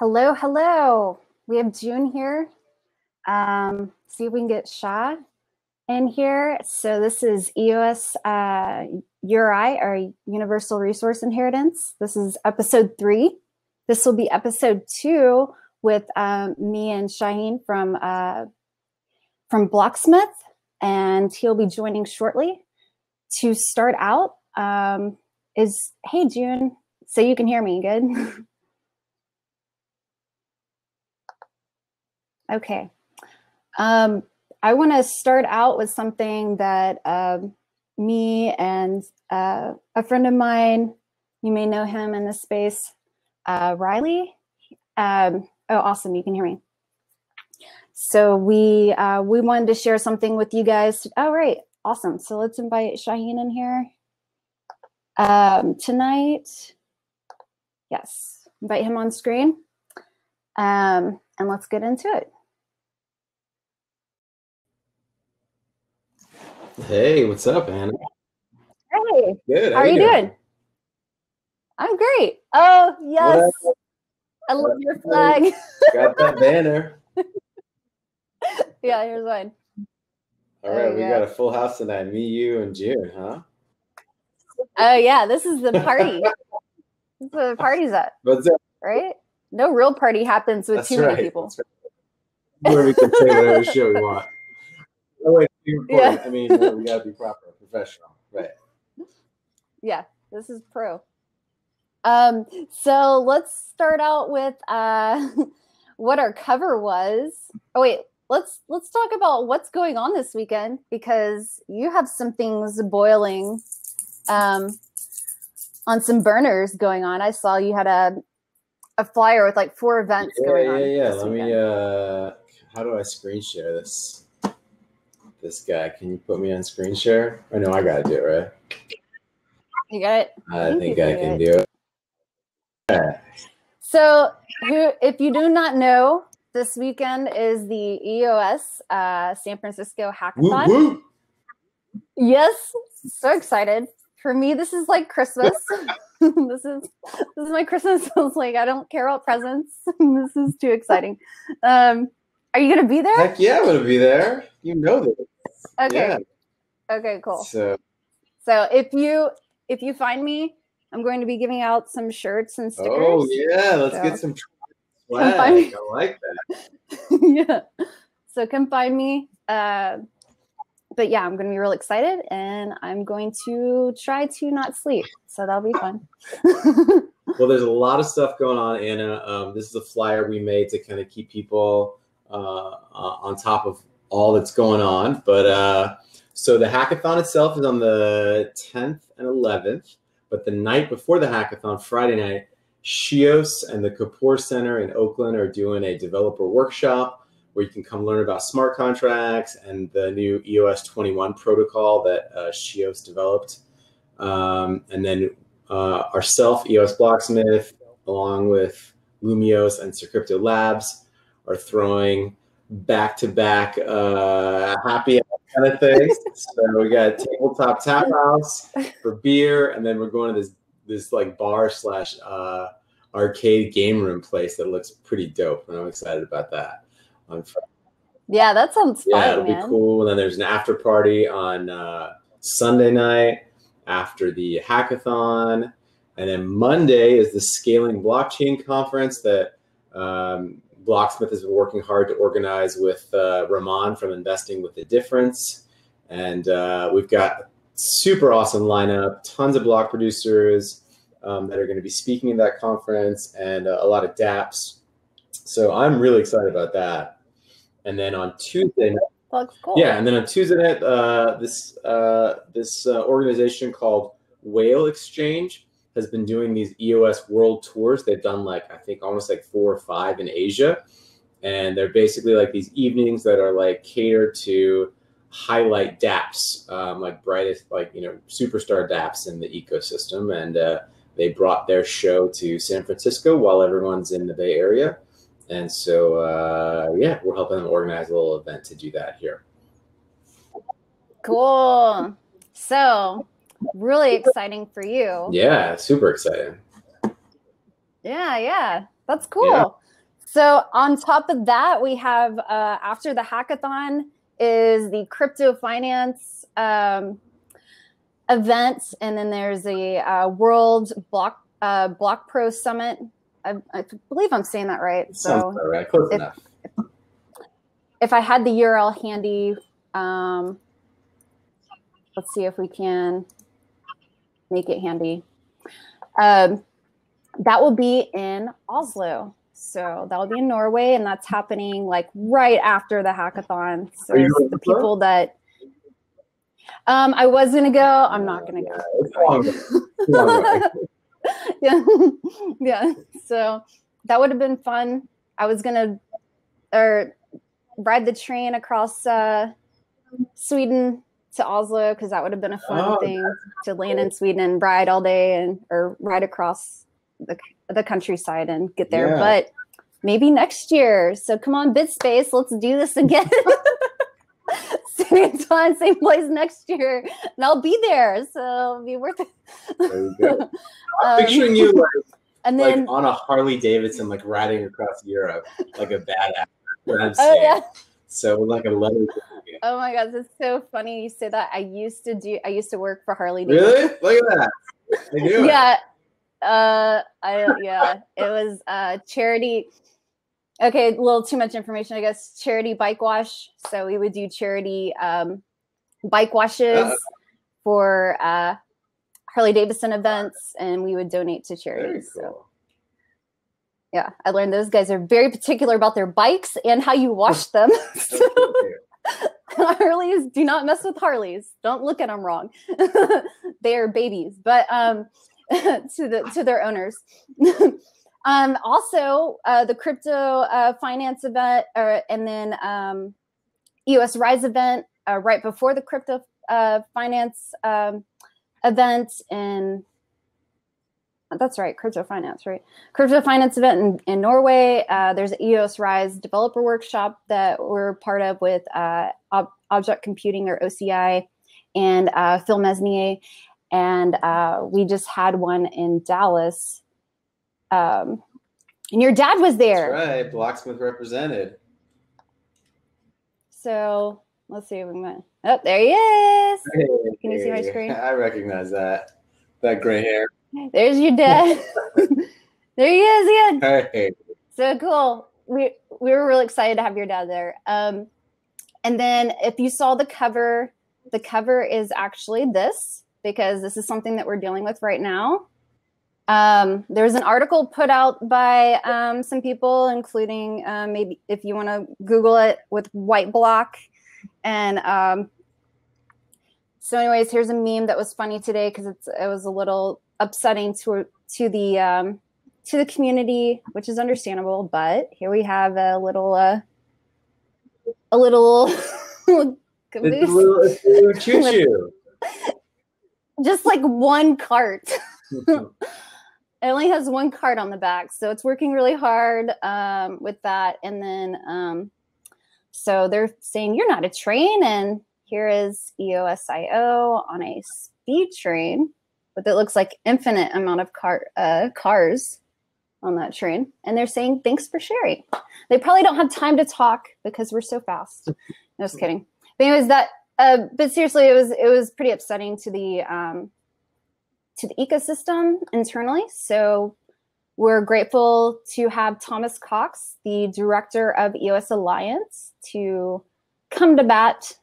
Hello, hello. We have June here. See if we can get Shah in here. So this is EOS URI, or Universal Resource Inheritance. This is episode 3. This will be episode 2 with me and Shaheen from Blocksmith, and he'll be joining shortly. To start out, hey June, so you can hear me good? Okay. I want to start out with something that me and a friend of mine, you may know him in this space, Riley. Oh, awesome, you can hear me. So we wanted to share something with you guys. Oh, right, awesome. So let's invite Shaheen in here tonight. Yes, invite him on screen. And let's get into it. Hey, what's up, Anna? Hey, good. How are you doing? I'm great. Oh, yes. I love your flag. Got that banner. Yeah, here's mine. All right, we got a full house tonight. Me, you, and June, huh? Oh, yeah, this is the party. This is where the party's at. What's up? Right? No real party happens with too many people. That's right. Where we can say whatever show we want. Oh, wait, yeah. I mean, no, we got to be proper, professional. Right. Yeah, this is pro. So let's start out with what our cover was. Oh, wait, let's talk about what's going on this weekend, because you have some things boiling on some burners going on. I saw you had a flyer with like 4 events going on. Yeah. Let me, how do I screen share this? This guy, can you put me on screen share? I know I got to do it, right? You got it? I think I can do it. Yeah. So if you do not know, this weekend is the EOS San Francisco Hackathon. Woo, woo. Yes, so excited. For me, this is like Christmas. This is my Christmas. I was like, I don't care about presents. This is too exciting. Are you gonna be there? Heck yeah, I'm gonna be there. You know this. Okay. Yeah. Okay, cool. So if you find me, I'm going to be giving out some shirts and stickers. Oh yeah, let's get some swag. I like that. Yeah. So come find me. But yeah, I'm going to be real excited, and I'm going to try to not sleep. So that'll be fun. Well, there's a lot of stuff going on, Anna. This is a flyer we made to kind of keep people on top of all that's going on. But so the hackathon itself is on the 10th and 11th. But the night before the hackathon, Friday night, EOS and the Kapoor Center in Oakland are doing a developer workshop where you can come learn about smart contracts and the new EOS 21 protocol that EOS developed. And then ourself, EOS Blocksmith, along with Lumios and Circrypto Labs, are throwing back-to-back happy hour kind of things. So we got a tabletop tap house for beer, and then we're going to this like bar slash arcade game room place that looks pretty dope, and I'm excited about that. Yeah, that sounds fun. Yeah, it'll be cool. And then there's an after party on Sunday night after the hackathon, and then Monday is the Scaling Blockchain conference that Blocksmith has been working hard to organize with Rahman from Investing with the Difference. And we've got super awesome lineup, tons of block producers that are going to be speaking at that conference, and a lot of dApps. So I'm really excited about that. And then on Tuesday night, that's cool. Yeah, and then on Tuesday night, this organization called Whale Exchange has been doing these EOS world tours. They've done like, I think almost like 4 or 5 in Asia. And they're basically like these evenings that are like catered to highlight dApps, like brightest, like, you know, superstar dApps in the ecosystem. And they brought their show to San Francisco while everyone's in the Bay Area. And so, yeah, we're helping them organize a little event to do that here. Cool. So really exciting for you. Yeah, super exciting. Yeah, that's cool. Yeah. So on top of that, we have, after the hackathon is the crypto finance event. And then there's a World Block Pro Summit. I believe I'm saying that right. Sounds about right. Close enough. If I had the URL handy, let's see if we can make it handy. That will be in Oslo. So that'll be in Norway, and that's happening like right after the hackathon. So the people that I was gonna go, I'm not gonna go. Yeah. So that would have been fun. I was gonna ride the train across Sweden to Oslo, because that would have been a fun thing to land in Sweden and ride all day or ride across the countryside and get there. But maybe next year. So come on, BitSpace, let's do this again. Same time, same place next year, and I'll be there. So it'll be worth it. There you go. I'm picturing you like on a Harley Davidson, like riding across Europe like a badass. Yeah. So like a leather jacket. Oh my gosh, it's so funny you say that. I used to work for Harley Davidson. Really? Look at that. They do yeah. It was charity. Okay, a little too much information, I guess. Charity bike wash. So we would do charity bike washes for Harley Davidson events, and we would donate to charities. Cool. So yeah, I learned those guys are very particular about their bikes and how you wash them. So, Harleys, do not mess with Harleys. Don't look at them wrong. They are babies, but to their owners. Also, the crypto finance event, and then EOS Rise event right before the crypto finance event, and that's right, crypto finance, right? Crypto finance event in Norway. There's an EOS Rise developer workshop that we're part of with Object Computing, or OCI, and Phil Mesnier. And we just had one in Dallas. And your dad was there. That's right, Blocksmith represented. So let's see if we can. Oh, there he is. Hey, can you see my screen? I recognize that gray hair. There's your dad. There he is again. Hey. So cool. We were really excited to have your dad there. And then if you saw the cover is actually this, because this is something that we're dealing with right now. There's an article put out by some people, including maybe if you want to Google it, with White Block. And so anyways, here's a meme that was funny today, because it was a little upsetting to the community, which is understandable. But here we have a little caboose. It's a little choo-choo. Just like one cart. It only has one cart on the back, so it's working really hard with that. And then, so they're saying you're not a train, and here is EOSIO on a speed train, but it looks like infinite amount of cars on that train. And they're saying thanks for sharing. They probably don't have time to talk because we're so fast. No, just kidding. But anyways, but seriously, it was pretty upsetting to the ecosystem internally. So we're grateful to have Thomas Cox, the director of EOS Alliance, to come to bat,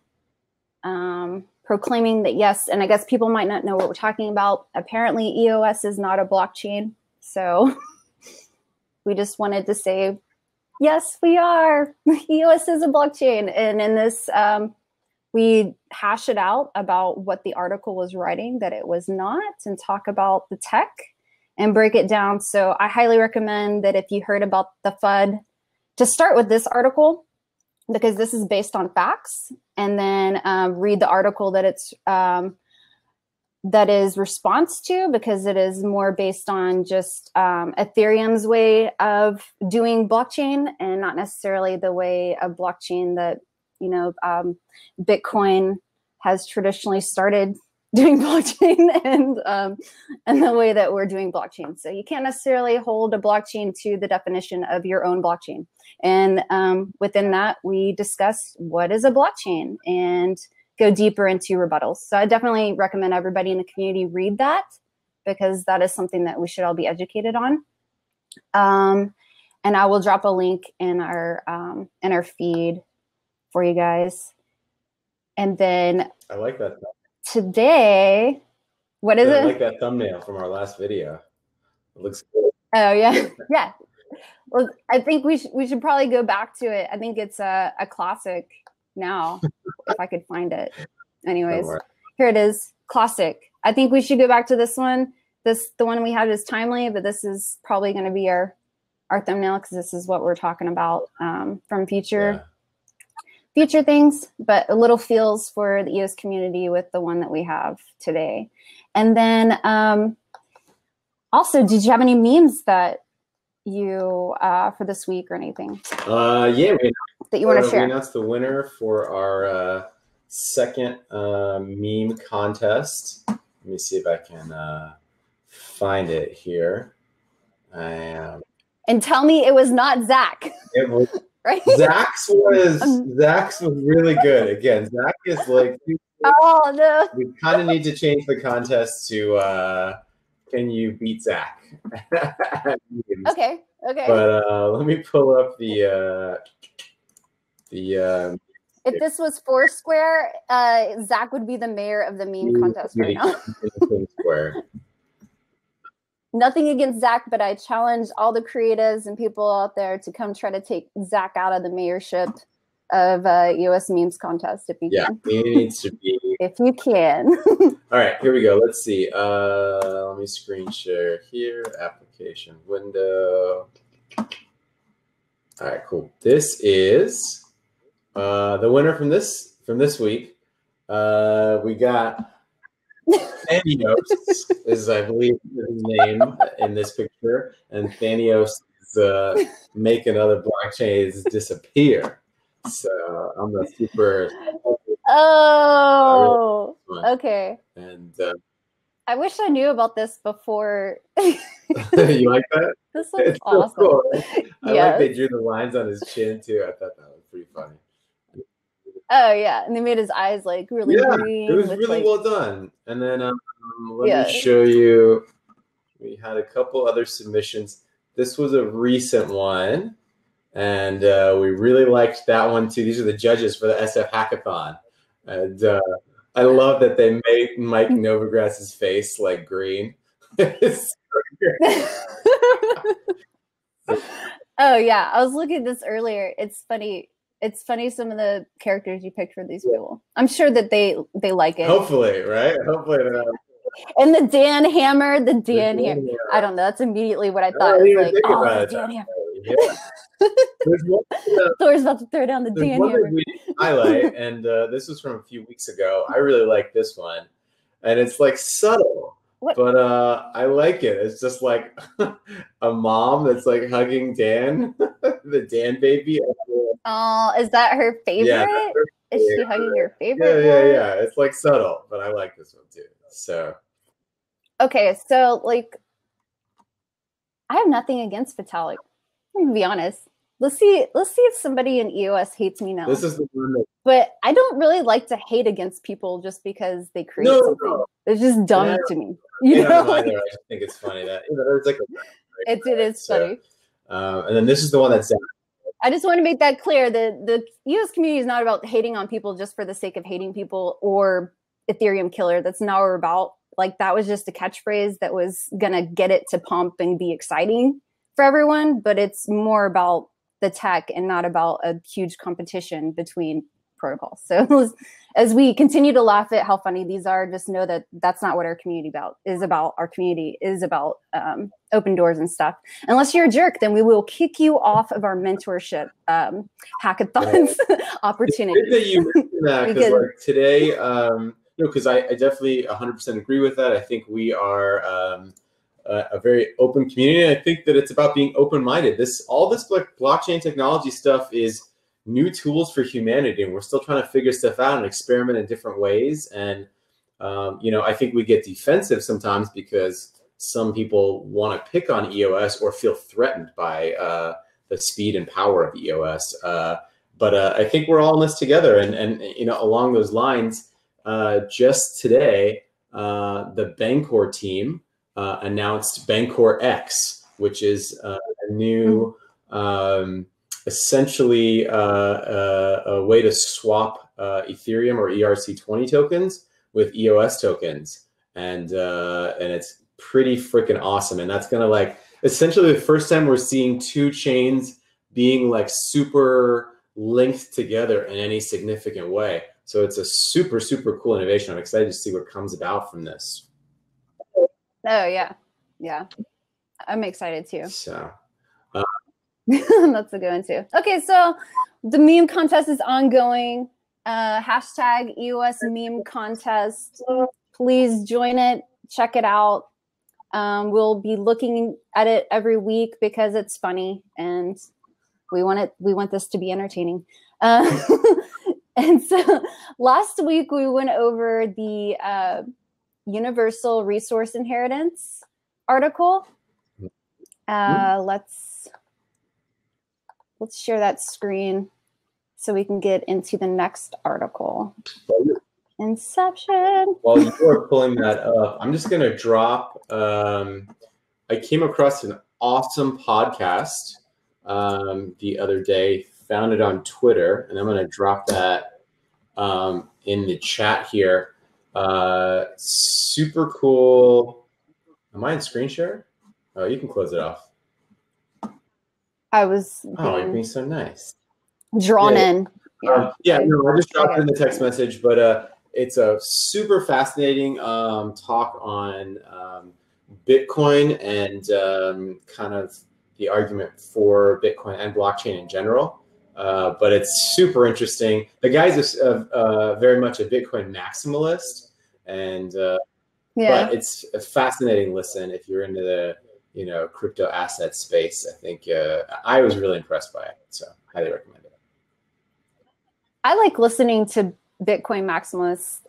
proclaiming that yes, and I guess people might not know what we're talking about. Apparently EOS is not a blockchain. So we just wanted to say, yes, we are. EOS is a blockchain. And in this, we hash it out about what the article was writing, that it was not, and talk about the tech and break it down. So I highly recommend that if you heard about the FUD, to start with this article, because this is based on facts, and then read the article that that is response to, because it is more based on just Ethereum's way of doing blockchain, and not necessarily the way of blockchain that Bitcoin has traditionally started doing blockchain and the way that we're doing blockchain. So you can't necessarily hold a blockchain to the definition of your own blockchain. And within that, we discuss what is a blockchain and go deeper into rebuttals. So I definitely recommend everybody in the community read that, because that is something that we should all be educated on. And I will drop a link in our feed for you guys. And then I like that. Today, what is it? I like that thumbnail from our last video. It looks cool. Oh yeah, yeah. Well, I think we should probably go back to it. I think it's a classic now, if I could find it. Anyways, here it is, classic. I think we should go back to this one. The one we had is timely, but this is probably going to be our thumbnail, because this is what we're talking about from future things, but a little feels for the EOS community with the one that we have today. And then also, did you have any memes that you for this week or anything? Yeah, that you want to share. We announced the winner for our second meme contest. Let me see if I can find it here. And tell me it was not Zach. It was right. Zach's was really good. Again, Zach is like, oh no. We kind of need to change the contest to can you beat Zach? Okay. But let me pull up the if this was Foursquare, Zach would be the mayor of the meme contest right now. Nothing against Zach, but I challenge all the creatives and people out there to come try to take Zach out of the mayorship of EOS memes contest if you can. Yeah, he needs to be. If you can. All right, here we go. Let's see. Let me screen share here. Application window. All right, cool. This is the winner from this week. We got Thanios is, I believe, his name in this picture, and Thanios is making other blockchains disappear. So I'm a super. Oh, okay. And I wish I knew about this before. You like that? This looks awesome. So cool. I like they drew the lines on his chin too. I thought that was pretty funny. Oh yeah, and they made his eyes like really green. It was really well done. And then let me show you. We had a couple other submissions. This was a recent one, and we really liked that one too. These are the judges for the SF Hackathon, and I love that they made Mike Novograss's face like green. Oh yeah, I was looking at this earlier. It's funny. It's funny some of the characters you picked for these people. I'm sure that they like it. Hopefully, right? Hopefully. And the Dan Hammer, Hammer. I don't know. That's immediately what I thought. Like, oh, Dan Hammer. Yeah. Thor's about to throw down the Dan Hammer. We highlight, and this was from a few weeks ago. I really like this one, and it's like subtle. What? But I like it. It's just like a mom that's like hugging Dan, the Dan baby. Oh, is that her favorite? Yeah, is she hugging your favorite? Yeah. It's like subtle, but I like this one too. So. Okay, so like, I have nothing against Vitalik. I'm gonna be honest. Let's see if somebody in EOS hates me now. This is the one that. But I don't really like to hate against people just because they create something. No. It's just dumb to me. You know? I just think it's funny that it's like it is funny. And then this is the one that's. I just want to make that clear. The EOS community is not about hating on people just for the sake of hating people or Ethereum killer. That's not what we're about. Like, that was just a catchphrase that was going to get it to pump and be exciting for everyone. But it's more about the tech and not about a huge competition between protocols. So as we continue to laugh at how funny these are, just know that that's not what our community is about. Our community is about open doors and stuff. Unless you're a jerk, then we will kick you off of our mentorship hackathons opportunities. That you mentioned that, because like today, because I definitely 100% agree with that. I think we are a very open community. And I think that it's about being open-minded. All this blockchain technology stuff is new tools for humanity, and we're still trying to figure stuff out and experiment in different ways. And You know, I think we get defensive sometimes because some people want to pick on EOS or feel threatened by the speed and power of EOS. But I think we're all in this together. And you know, along those lines, just today, the Bancor team announced Bancor X, which is a new, essentially a way to swap Ethereum or ERC20 tokens with EOS tokens. And it's pretty freaking awesome. And that's gonna, like, essentially the first time we're seeing two chains being like super linked together in any significant way. So it's a super, super cool innovation. I'm excited to see what comes about from this. Oh yeah. Yeah. I'm excited too. So that's a good one too. Okay. So the meme contest is ongoing. Hashtag EOS meme contest. Please join it. Check it out. We'll be looking at it every week because it's funny and we want this to be entertaining. And so last week we went over the Universal Resource Inheritance article. Let's share that screen so we can get into the next article. Inception. While you are pulling that up, I'm just going to drop, I came across an awesome podcast the other day, found it on Twitter, and I'm going to drop that in the chat here. Super cool. Am I in screen share? Oh, you can close it off. I was you're being so nice. Drawn in. No, I just dropped it in the text message, but it's a super fascinating talk on Bitcoin and kind of the argument for Bitcoin and blockchain in general. But it's super interesting. The guy's very much a Bitcoin maximalist, and but it's a fascinating listen if you're into the crypto asset space. I think I was really impressed by it, so highly recommend it. I like listening to Bitcoin maximalists,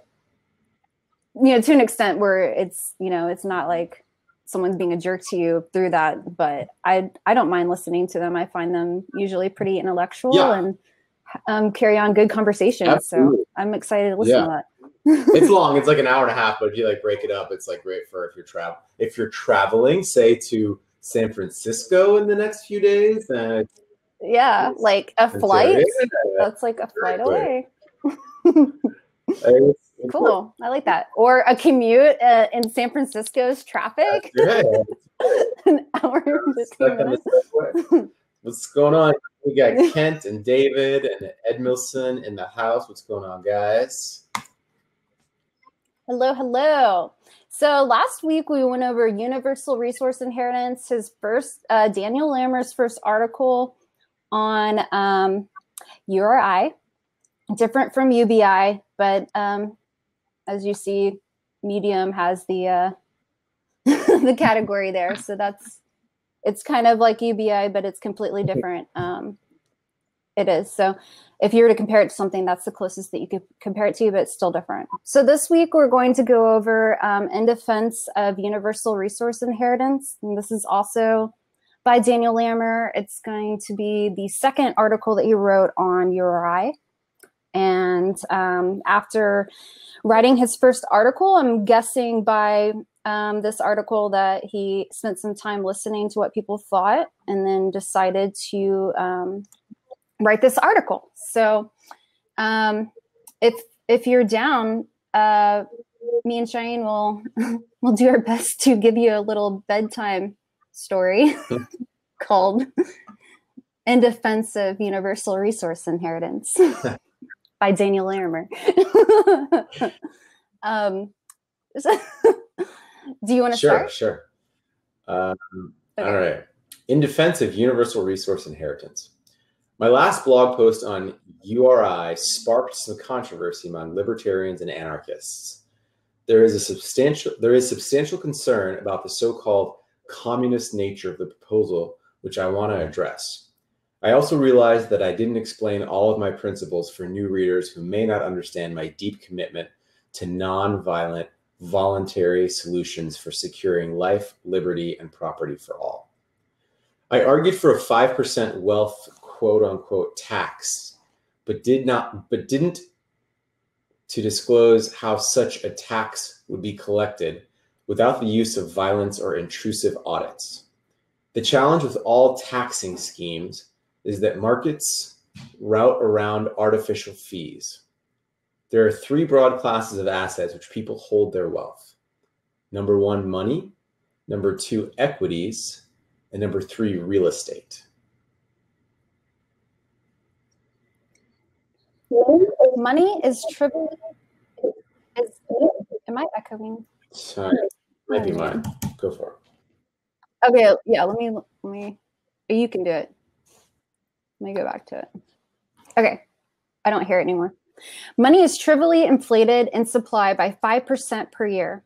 to an extent where it's not like someone's being a jerk to you through that, but I don't mind listening to them. I find them usually pretty intellectual and carry on good conversations. Absolutely. So I'm excited to listen to that. It's long. It's like an hour and a half, but if you like break it up, it's like great for if you're traveling, say to San Francisco in the next few days. Like a flight. That's like a flight away. Cool. I like that. Or a commute in San Francisco's traffic. An hour and 15 minutes. What's going on? We got Kent and David and Edmilson in the house. What's going on, guys? Hello, hello. So last week we went over Universal Resource Inheritance, his first, Daniel Larimer's first article on URI, different from UBI, but as you see, Medium has the the category there. So it's kind of like UBI, but it's completely different. It is. So if you were to compare it to something, that's the closest that you could compare it to, but it's still different. So this week we're going to go over In Defense of Universal Resource Inheritance. And this is also by Daniel Larimer. It's going to be the second article that he wrote on URI. And after writing his first article, I'm guessing by this article that he spent some time listening to what people thought and then decided to write this article. So if you're down, me and Shaheen will do our best to give you a little bedtime story called In Defense of Universal Resource Inheritance by Daniel Larimer. Do you want to start? Sure. Okay. All right. In Defense of Universal Resource Inheritance. My last blog post on URI sparked some controversy among libertarians and anarchists. There is substantial concern about the so-called communist nature of the proposal, which I want to address. I also realized that I didn't explain all of my principles for new readers who may not understand my deep commitment to nonviolent, voluntary solutions for securing life, liberty, and property for all. I argued for a 5% wealth, quote unquote, tax, but didn't to disclose how such a tax would be collected without the use of violence or intrusive audits. The challenge with all taxing schemes is that markets route around artificial fees. There are three broad classes of assets which people hold their wealth. Number one, money. Number two, equities. And number three, real estate. Money is trivial. Am I echoing? Sorry, might be mine. Go for it. Okay, yeah, let me, you can do it. Let me go back to it. Okay, I don't hear it anymore. Money is trivially inflated in supply by 5% per year.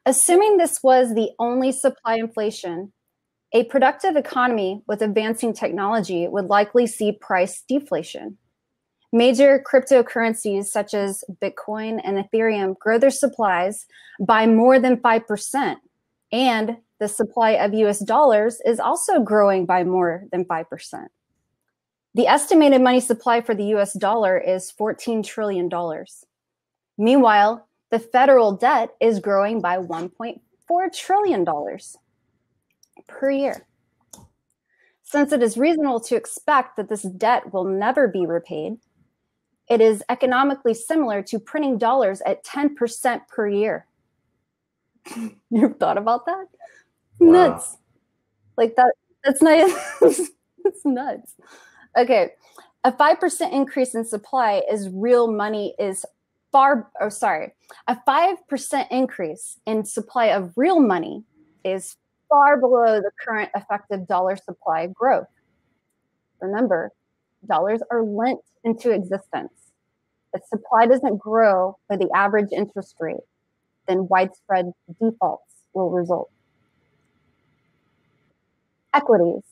Assuming this was the only supply inflation, a productive economy with advancing technology would likely see price deflation. Major cryptocurrencies such as Bitcoin and Ethereum grow their supplies by more than 5%, and the supply of US dollars is also growing by more than 5%. The estimated money supply for the US dollar is $14 trillion. Meanwhile, the federal debt is growing by $1.4 trillion per year. Since it is reasonable to expect that this debt will never be repaid, it is economically similar to printing dollars at 10% per year. You've thought about that? Wow. Nuts. Like that's not, it's nuts. Okay, a 5% increase in supply is real money is a 5% increase in supply of real money is far below the current effective dollar supply growth. Remember, dollars are lent into existence. If supply doesn't grow by the average interest rate, then widespread defaults will result. Equities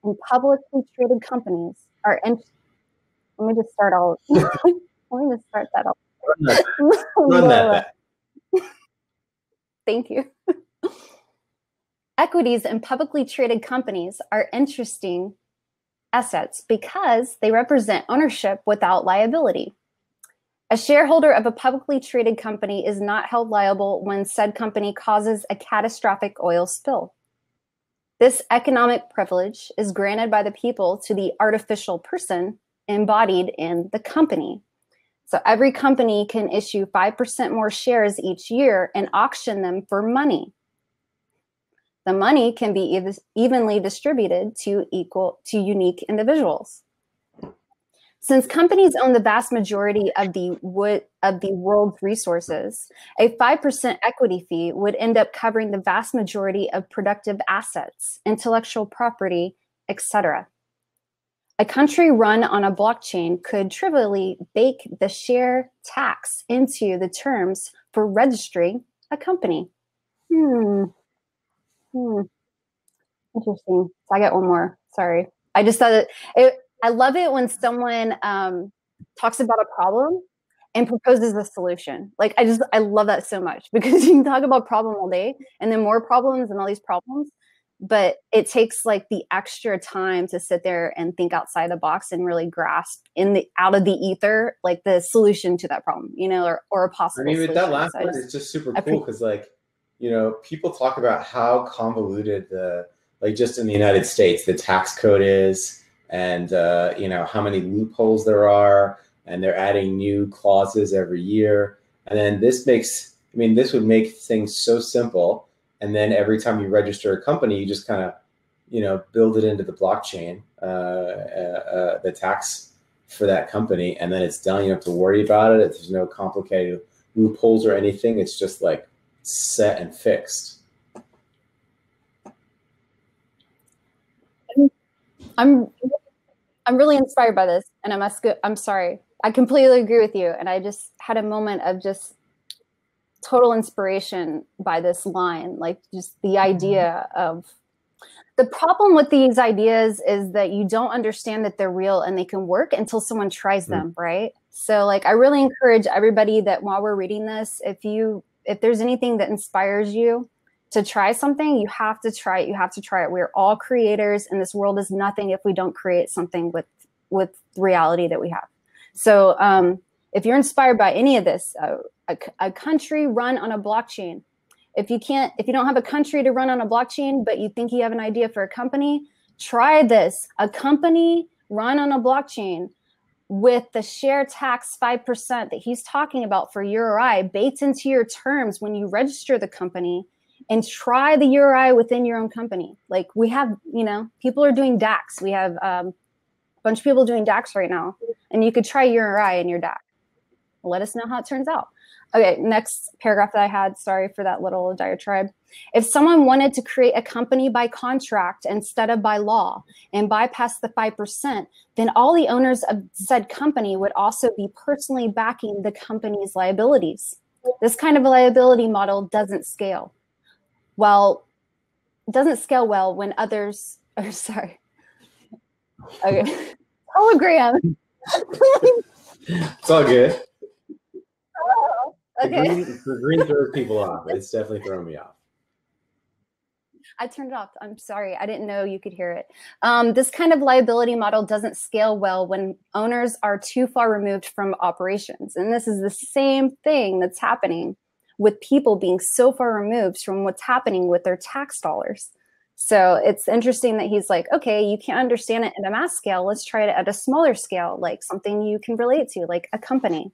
in publicly traded companies are let me just start all. Let me just start that off. Run that back. Thank you. Equities in publicly traded companies are interesting assets because they represent ownership without liability. A shareholder of a publicly traded company is not held liable when said company causes a catastrophic oil spill. This economic privilege is granted by the people to the artificial person embodied in the company. So every company can issue 5% more shares each year and auction them for money. The money can be evenly distributed to unique individuals. Since companies own the vast majority of the world's resources, a 5% equity fee would end up covering the vast majority of productive assets, intellectual property, etc. A country run on a blockchain could trivially bake the share tax into the terms for registering a company. Interesting. So I got one more. Sorry. I just thought I love it when someone talks about a problem and proposes a solution. Like I love that so much because you can talk about problem all day and then more problems and all these problems, but it takes like the extra time to sit there and think outside the box and really grasp out of the ether, like the solution to that problem, you know, or a possible solution. With that last one, it's just super cool because like, you know, people talk about how convoluted just in the United States, the tax code is, and you know, how many loopholes there are, and they're adding new clauses every year. And then this would make things so simple. And then every time you register a company, you just kind of, you know, build it into the blockchain, the tax for that company, and then it's done. You don't have to worry about it. There's no complicated loopholes or anything. It's just like set and fixed. I'm really inspired by this, and I'm sorry. I completely agree with you, and I just had a moment of just total inspiration by this line, like just the idea of The problem with these ideas is that you don't understand that they're real and they can work until someone tries them, right? So like, I really encourage everybody that while we're reading this, if there's anything that inspires you to try something, you have to try it. You have to try it. We're all creators, and this world is nothing if we don't create something with reality that we have. So if you're inspired by any of this, a country run on a blockchain. If you don't have a country to run on a blockchain, but you think you have an idea for a company, try this. A company run on a blockchain with the share tax 5% that he's talking about for URI baked into your terms when you register the company, and try the URI within your own company. Like we have, people are doing DAX. We have a bunch of people doing DAX right now, and you could try URI in your DAX. Let us know how it turns out. Okay, next paragraph that I had, sorry for that little diatribe. If someone wanted to create a company by contract instead of by law and bypass the 5%, then all the owners of said company would also be personally backing the company's liabilities. This kind of a liability model doesn't scale. Well, it doesn't scale well when others, sorry. Okay, hologram. It's all good. Okay. The green throws people off. It's definitely throwing me off. I turned it off. I'm sorry. I didn't know you could hear it. This kind of liability model doesn't scale well when owners are too far removed from operations. And this is the same thing that's happening with people being so far removed from what's happening with their tax dollars. So it's interesting that he's like, okay, you can't understand it at a mass scale. Let's try it at a smaller scale, like something you can relate to, like a company.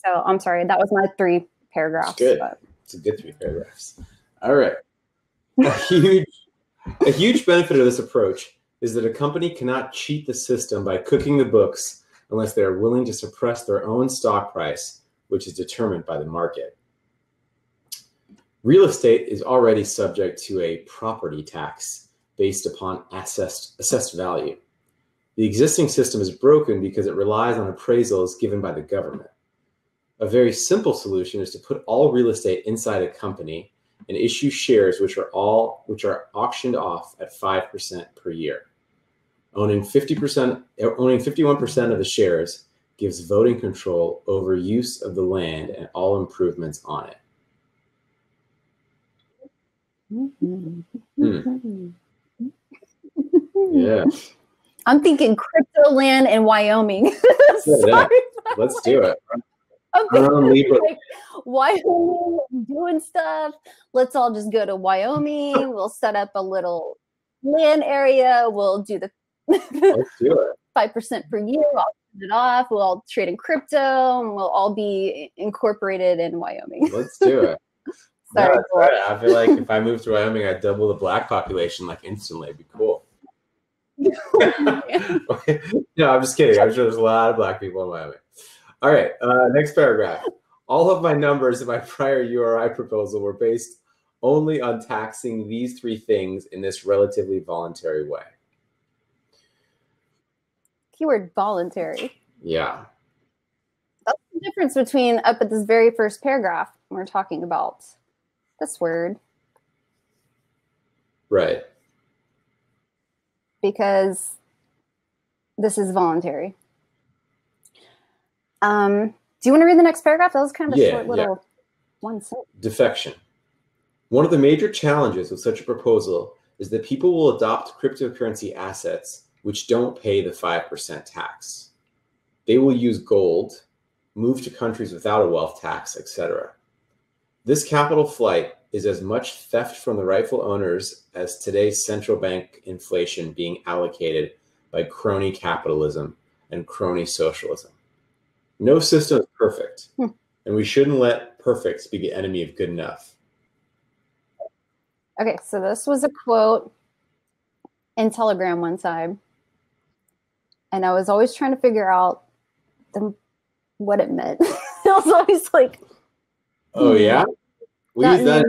So I'm sorry, that was my 3 paragraphs. Good. But. It's a good 3 paragraphs. All right. A huge benefit of this approach is that a company cannot cheat the system by cooking the books unless they are willing to suppress their own stock price, which is determined by the market. Real estate is already subject to a property tax based upon assessed value. The existing system is broken because it relies on appraisals given by the government. A very simple solution is to put all real estate inside a company and issue shares which are auctioned off at 5% per year. Owning 51% of the shares gives voting control over use of the land and all improvements on it. Yeah. I'm thinking crypto land in Wyoming. Yeah. Let's do it. Like, Wyoming doing stuff. Let's all just go to Wyoming. We'll set up a little land area. We'll do the Let's do it. 5% per year. I'll send it off. We'll all trade in crypto, and we'll all be incorporated in Wyoming. Let's do it. Sorry. No, right. I feel like if I moved to Wyoming, I'd double the black population like instantly. It'd be cool. No, I'm just kidding. I'm sure there's a lot of black people in Wyoming. All right, next paragraph. All of my numbers in my prior URI proposal were based only on taxing these 3 things in this relatively voluntary way. Keyword voluntary. Yeah. That's the difference between up at this very first paragraph. We're talking about this word. Right. Because this is voluntary. Do you want to read the next paragraph? That was kind of a short little one sentence. Defection. One of the major challenges with such a proposal is that people will adopt cryptocurrency assets which don't pay the 5% tax. They will use gold, move to countries without a wealth tax, etc. This capital flight is as much theft from the rightful owners as today's central bank inflation being allocated by crony capitalism and crony socialism. No system is perfect, and we shouldn't let perfect be the enemy of good enough. Okay, so this was a quote in Telegram one time, and I was always trying to figure out what it meant. I was always like, "Oh yeah, we use that."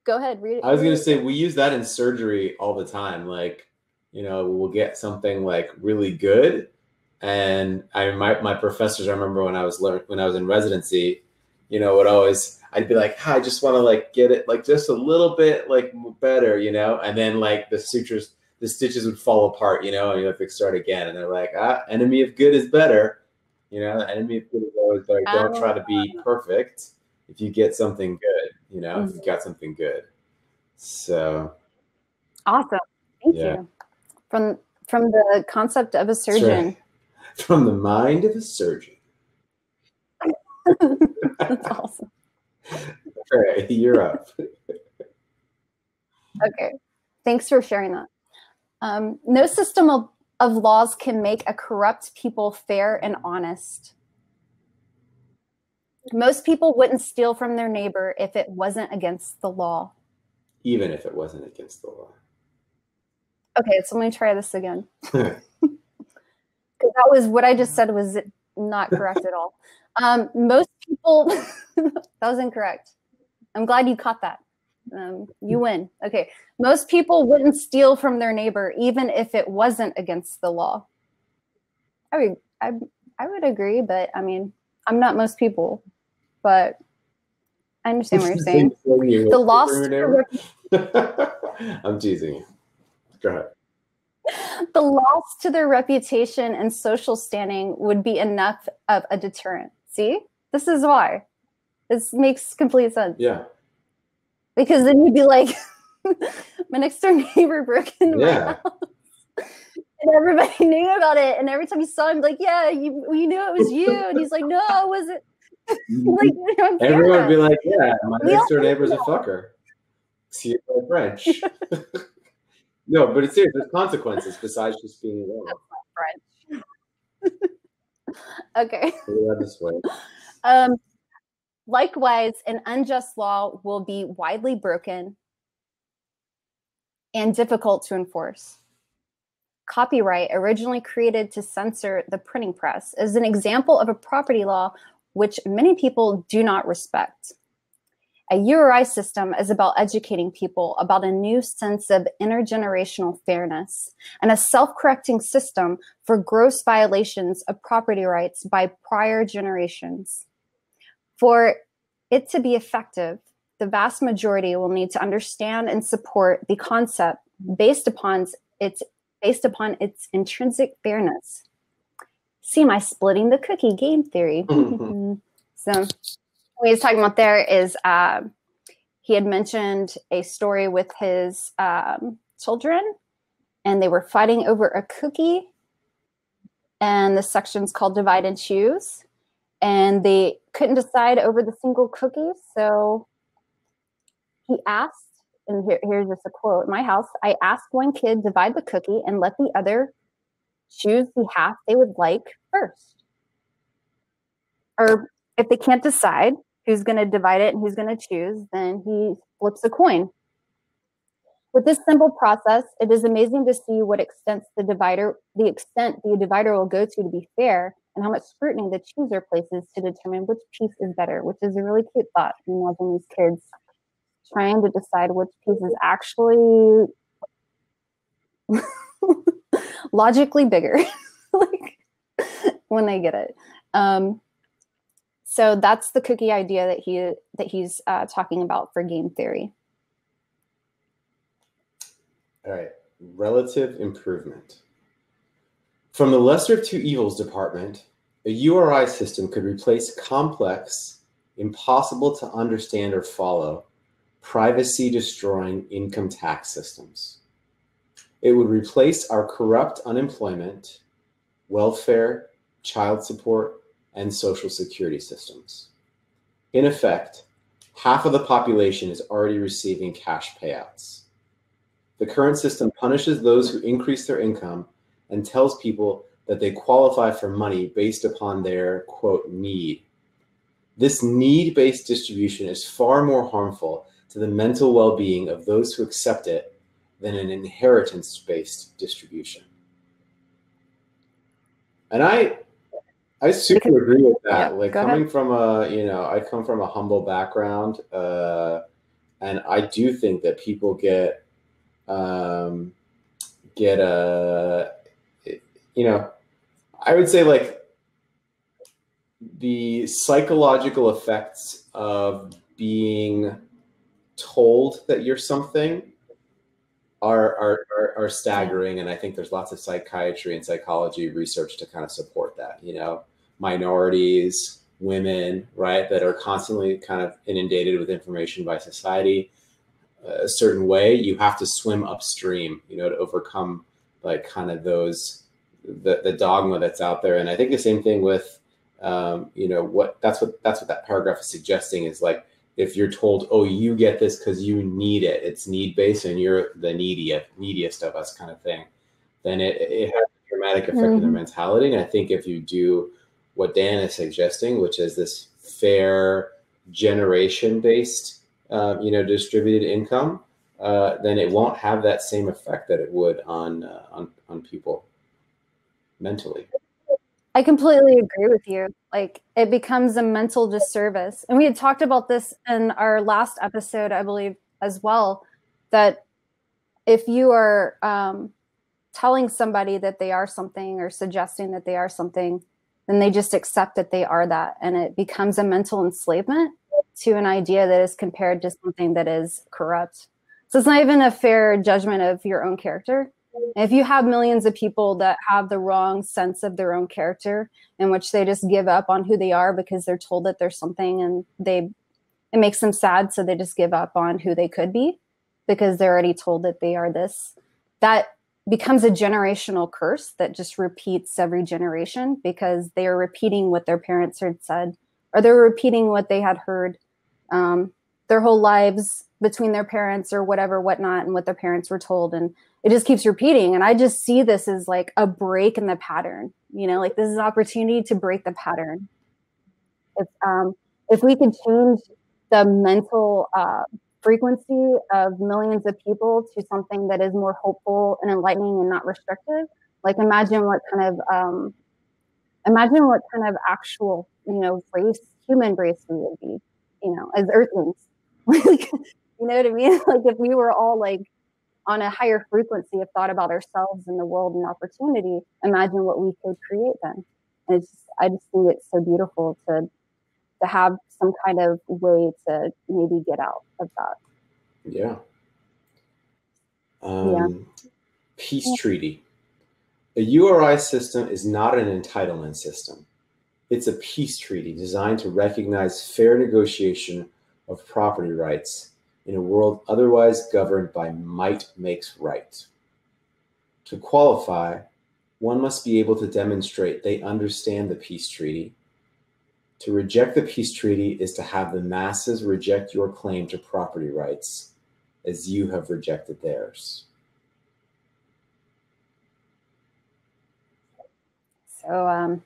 Go ahead, read it. I was gonna say we use that in surgery all the time. Like, we'll get something like really good. And my professors, I remember when I was in residency, would always, I'd be like, I just want to like get it like just a little bit like better, you know, and then like the stitches would fall apart, you know, and you have to start again. And they're like, enemy of good is better. You know, the enemy of good is always better. Don't try to be perfect if you get something good, you know, if you got something good. So awesome. Thank you. From the concept of a surgeon. Right. From the mind of a surgeon. That's awesome. All right, you're up. Okay. Thanks for sharing that. No system of laws can make a corrupt people fair and honest. Most people wouldn't steal from their neighbor if it wasn't against the law. Even if it wasn't against the law. Okay, so let me try this again. Because that was what I just said was not correct at all. Most people, that was incorrect. I'm glad you caught that. You win. Okay. Most people wouldn't steal from their neighbor, even if it wasn't against the law. I would agree, but I mean, I'm not most people, but I understand what you're saying. The loss I'm teasing you. Go ahead. The loss to their reputation and social standing would be enough of a deterrent. See, this is why. This makes complete sense. Yeah. Because then you'd be like, my next door neighbor broke into my house. And everybody knew about it. And every time you saw him, like, yeah, we knew it was you. And he's like, no, it wasn't. Like, everyone would be like, yeah, my next door neighbor's a fucker. See my French. No, but it's serious. There's consequences besides just being wrong. That's not French. Okay. This way. Likewise, an unjust law will be widely broken and difficult to enforce. Copyright, originally created to censor the printing press, is an example of a property law which many people do not respect. A URI system is about educating people about a new sense of intergenerational fairness and a self-correcting system for gross violations of property rights by prior generations. For it to be effective, the vast majority will need to understand and support the concept based upon its intrinsic fairness. See my splitting the cookie game theory. So what he's talking about there is he had mentioned a story with his children, and they were fighting over a cookie, and the section's called Divide and Choose. And they couldn't decide over the single cookie, so he asked, and here's just a quote, "My house, I asked one kid divide the cookie and let the other choose the half they would like first. Or if they can't decide who's going to divide it and who's going to choose, then he flips a coin. With this simple process, it is amazing to see what extent the divider will go to be fair, and how much scrutiny the chooser places to determine which piece is better," which is a really cute thought. Imagine these kids trying to decide which piece is actually logically bigger, like when they get it. So that's the cookie idea that he's talking about for game theory. All right, relative improvement. From the lesser of two evils department, a URI system could replace complex, impossible to understand or follow, privacy-destroying income tax systems. It would replace our corrupt unemployment, welfare, child support, and social security systems. In effect, half of the population is already receiving cash payouts. The current system punishes those who increase their income and tells people that they qualify for money based upon their, quote, need. This need-based distribution is far more harmful to the mental well-being of those who accept it than an inheritance-based distribution. And I super agree with that. Yeah, like coming from I come from a humble background, and I do think that people get I would say like the psychological effects of being told that you're something are staggering. And I think there's lots of psychiatry and psychology research to kind of support that, you know, minorities, women, right, that are constantly kind of inundated with information by society a certain way. You have to swim upstream, you know, to overcome like kind of those, the dogma that's out there. And I think the same thing with, you know, that's what that paragraph is suggesting is like, if you're told, oh, you get this because you need it, it's need-based and you're the neediest of us kind of thing, then it has a dramatic effect on their mentality. And I think if you do what Dan is suggesting, which is this fair generation-based, you know, distributed income, then it won't have that same effect that it would on people mentally. I completely agree with you. Like, it becomes a mental disservice. And we had talked about this in our last episode, I believe, as well, that if you are telling somebody that they are something or suggesting that they are something, then they just accept that they are that. And it becomes a mental enslavement to an idea that is compared to something that is corrupt. So it's not even a fair judgment of your own character. If you have millions of people that have the wrong sense of their own character, in which they just give up on who they are because they're told that they're something, and it makes them sad, so they just give up on who they could be because they're already told that they are this, that becomes a generational curse that just repeats every generation because they are repeating what their parents had said, or they're repeating what they had heard their whole lives between their parents or whatever, whatnot, and what their parents were told. And it just keeps repeating. And I just see this as like a break in the pattern, you know, like this is an opportunity to break the pattern. If we could change the mental frequency of millions of people to something that is more hopeful and enlightening and not restrictive, like imagine what kind of actual, you know, human race we would be, you know, as earthlings. Like, you know what I mean? Like if we were all like on a higher frequency of thought about ourselves and the world and opportunity, imagine what we could create then. And I just think it's so beautiful to have some kind of way to maybe get out of that. Yeah. Peace treaty. A URI system is not an entitlement system. It's a peace treaty designed to recognize fair negotiation of property rights in a world otherwise governed by might makes right. To qualify, one must be able to demonstrate they understand the peace treaty. To reject the peace treaty is to have the masses reject your claim to property rights as you have rejected theirs. So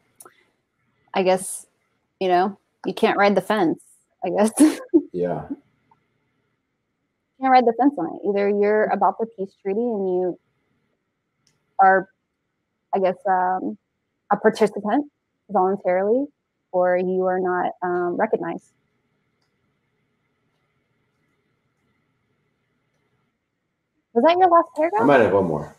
I guess, you know, you can't ride the fence, I guess. Yeah. You can't ride the fence on it. Either you're about the peace treaty and you are, I guess, a participant voluntarily, or you are not recognized. Was that your last paragraph? I might have one more.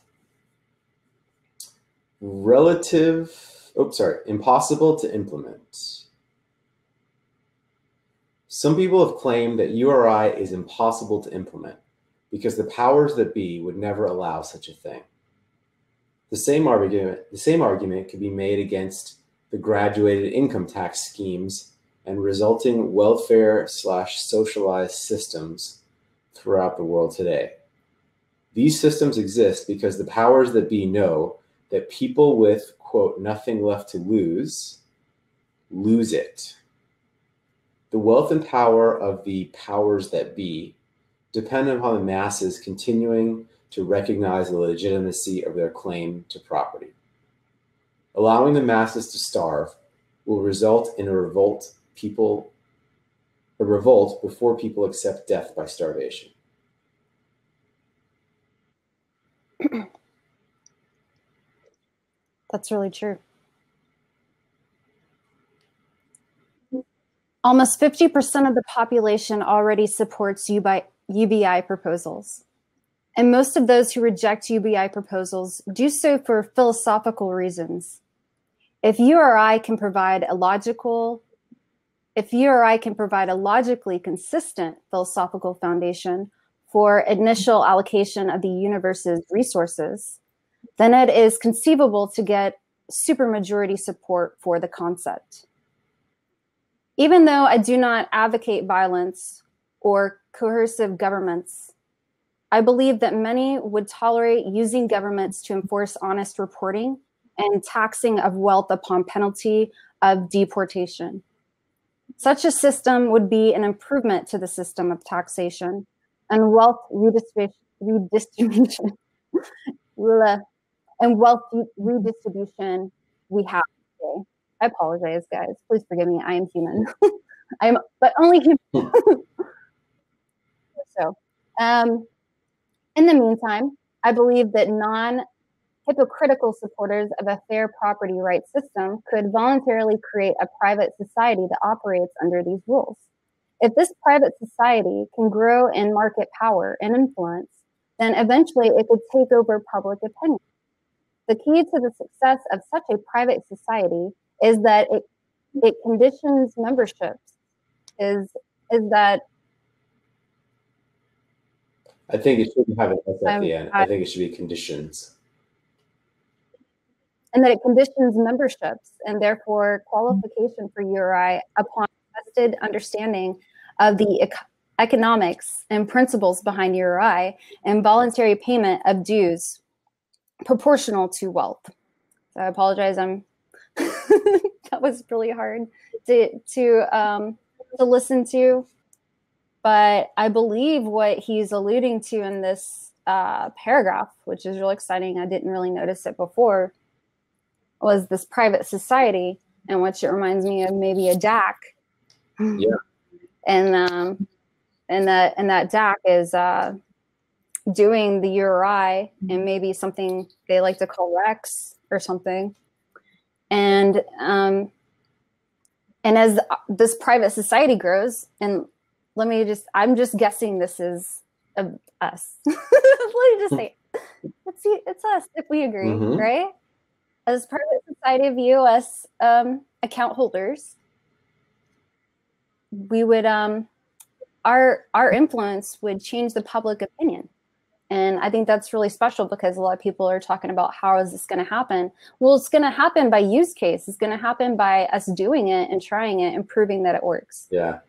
Impossible to implement. Some people have claimed that URI is impossible to implement because the powers that be would never allow such a thing. The same argument could be made against the graduated income tax schemes and resulting welfare/socialized systems throughout the world today. These systems exist because the powers that be know that people with, quote, nothing left to lose it. The wealth and power of the powers that be depend upon the masses continuing to recognize the legitimacy of their claim to property. Allowing the masses to starve will result in a revolt before people accept death by starvation. That's really true. Almost 50% of the population already supports UBI proposals. And most of those who reject UBI proposals do so for philosophical reasons. If URI can provide a logical, if URI can provide a logically consistent philosophical foundation for initial allocation of the universe's resources, then it is conceivable to get supermajority support for the concept. Even though I do not advocate violence or coercive governments, I believe that many would tolerate using governments to enforce honest reporting and taxing of wealth upon penalty of deportation. Such a system would be an improvement to the system of taxation and wealth redistribution and wealth redistribution we have today. I apologize, guys. Please forgive me. I am human. But only human. So, in the meantime, I believe that non-hypocritical supporters of a fair property rights system could voluntarily create a private society that operates under these rules. If this private society can grow in market power and influence, then eventually it could take over public opinion. The key to the success of such a private society is that it conditions memberships. Is that I think it shouldn't have an S at the end. I think it should be conditions. And that it conditions memberships and therefore qualification for URI upon tested understanding of the economics and principles behind URI and voluntary payment of dues proportional to wealth. So I apologize. That was really hard to listen to. But I believe what he's alluding to in this paragraph, which is really exciting, I didn't really notice it before, was this private society, and which it reminds me of maybe a DAC. Yeah. And that DAC is doing the URI and maybe something they like to call Rex or something. And as this private society grows, and I'm just guessing this is us. Let me just say, it's us if we agree, right? As private society of EOS account holders, we would, our influence would change the public opinion. And I think that's really special because a lot of people are talking about how is this going to happen? Well, it's going to happen by use case. It's going to happen by us doing it and trying it and proving that it works. Yeah.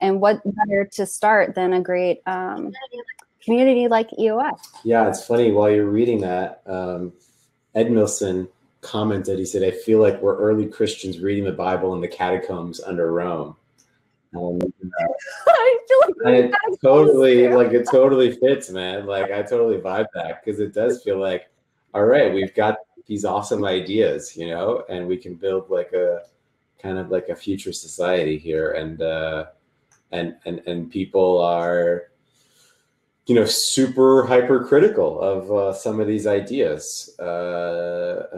And what better to start than a great community like EOS? Yeah, it's funny. While you're reading that, Ed Milson commented, he said, I feel like we're early Christians reading the Bible in the catacombs under Rome. I feel like it totally fits, man. Like I totally vibe that because it does feel like, all right, we've got these awesome ideas, you know, and we can build like a kind of like a future society here. And people are, you know, super hypercritical of some of these ideas. But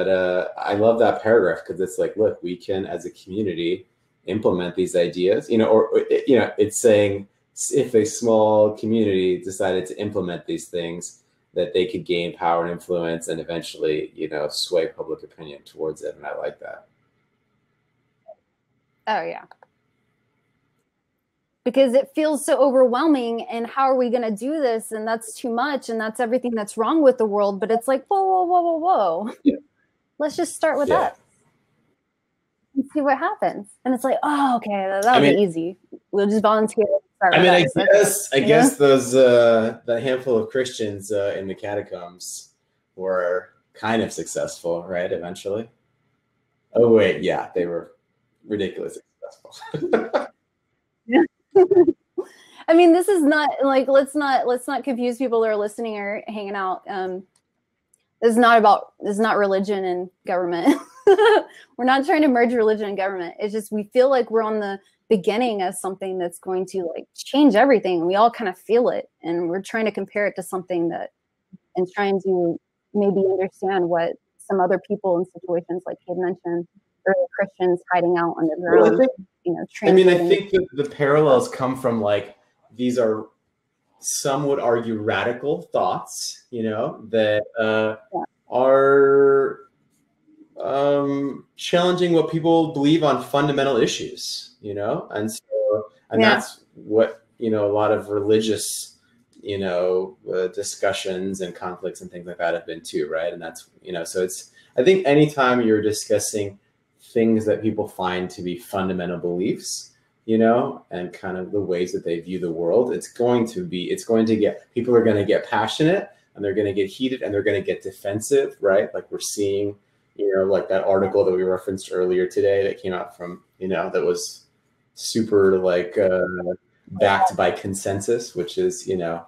I love that paragraph because it's like, look, we can, as a community, implement these ideas, you know, or, you know, it's saying if a small community decided to implement these things, that they could gain power and influence and eventually, you know, sway public opinion towards it. And I like that. Oh, yeah. Because it feels so overwhelming and how are we going to do this? And that's too much. And that's everything that's wrong with the world. But it's like, whoa. Yeah. Let's just start with that. And see what happens. And it's like, oh, okay, that'll be easy. We'll just volunteer. I guess those the handful of Christians in the catacombs were kind of successful, right? Eventually. Oh wait, yeah, they were ridiculously successful. Yeah. I mean, this is not like let's not confuse people who are listening or hanging out. This is not religion and government. We're not trying to merge religion and government. It's just we feel like we're on the beginning of something that's going to like change everything. We all kind of feel it, and we're trying to compare it to something that, and trying to maybe understand what some other people in situations like he had mentioned, early Christians hiding out underground. Well, I think that the parallels come from like these are, some would argue, radical thoughts, you know, that are challenging what people believe on fundamental issues, you know? And so, and Yeah. that's what, you know, a lot of religious, you know, discussions and conflicts and things like that have been too, right? And that's, you know, so it's, I think anytime you're discussing things that people find to be fundamental beliefs, you know, and kind of the ways that they view the world, it's going to get, people are going to get passionate and they're going to get heated and they're going to get defensive, right? Like we're seeing, you know, like that article that we referenced earlier today that came out from, you know, that was super like backed by consensus, which is, you know,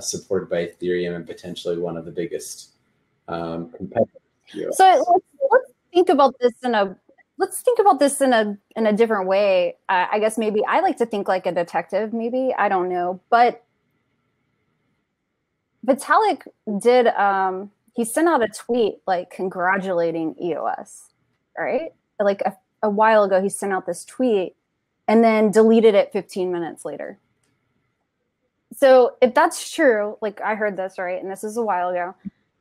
supported by Ethereum and potentially one of the biggest competitors. So let's think about this in a different way. I guess maybe I like to think like a detective. Maybe I don't know, but Vitalik did. He sent out a tweet like congratulating EOS, right? Like a while ago, he sent out this tweet and then deleted it 15 minutes later. So if that's true, like I heard this, right? And this is a while ago,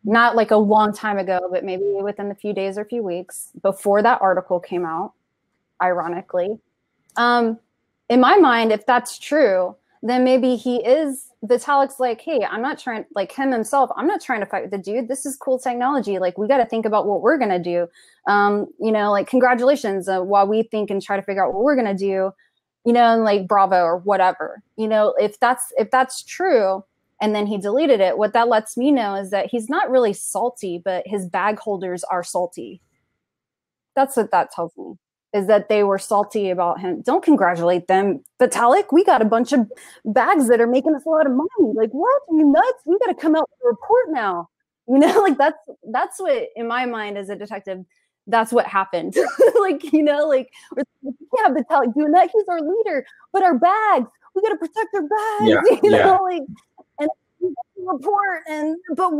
not like a long time ago, but maybe within a few days or a few weeks before that article came out, ironically. In my mind, if that's true, then maybe Vitalik's like, hey, I'm not trying, like him himself, I'm not trying to fight with the dude. This is cool technology. Like we got to think about what we're going to do. You know, like congratulations while we think and try to figure out what we're going to do, you know, and like bravo or whatever, you know, if that's true. And then he deleted it. What that lets me know is that he's not really salty, but his bag holders are salty. That's what that tells me, is that they were salty about him. Don't congratulate them. Vitalik, we got a bunch of bags that are making us a lot of money. Like, what? Are you nuts? We got to come out with a report now. You know, like that's what, in my mind as a detective, that's what happened. Like, you know, like, we can't have Vitalik doing that. He's our leader. But our bags, we got to protect our bags. You know, like, and report but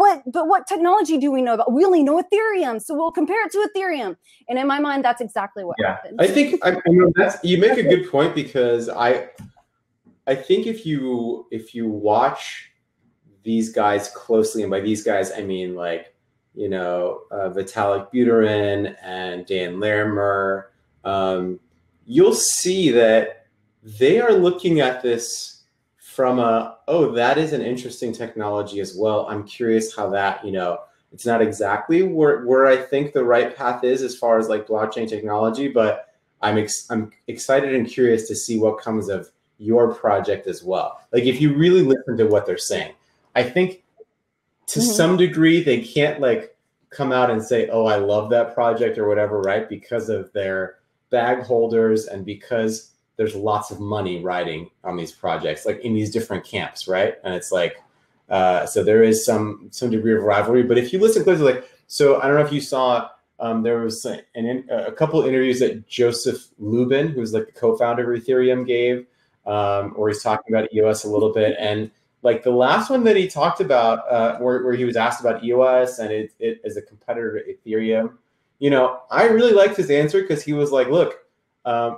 what technology do we know about? We only know Ethereum, so we'll compare it to Ethereum. And in my mind, that's exactly what happened. I think you make a good point, because I think if you watch these guys closely, and by these guys I mean like, you know, Vitalik Buterin and Dan Larimer, you'll see that they are looking at this from oh, that is an interesting technology as well. I'm curious how that, you know, it's not exactly where I think the right path is as far as like blockchain technology, but I'm excited and curious to see what comes of your project as well. Like if you really listen to what they're saying, I think to some degree they can't like come out and say, oh, I love that project or whatever, right? Because of their bag holders and because there's lots of money riding on these projects, like in these different camps, right? And it's like, so there is some degree of rivalry. But if you listen closely, like, so I don't know if you saw, there was a couple of interviews that Joseph Lubin, who's like the co-founder of Ethereum, gave, where he's talking about EOS a little bit. And like the last one that he talked about, where he was asked about EOS and it as a competitor to Ethereum, you know, I really liked his answer, because he was like, look,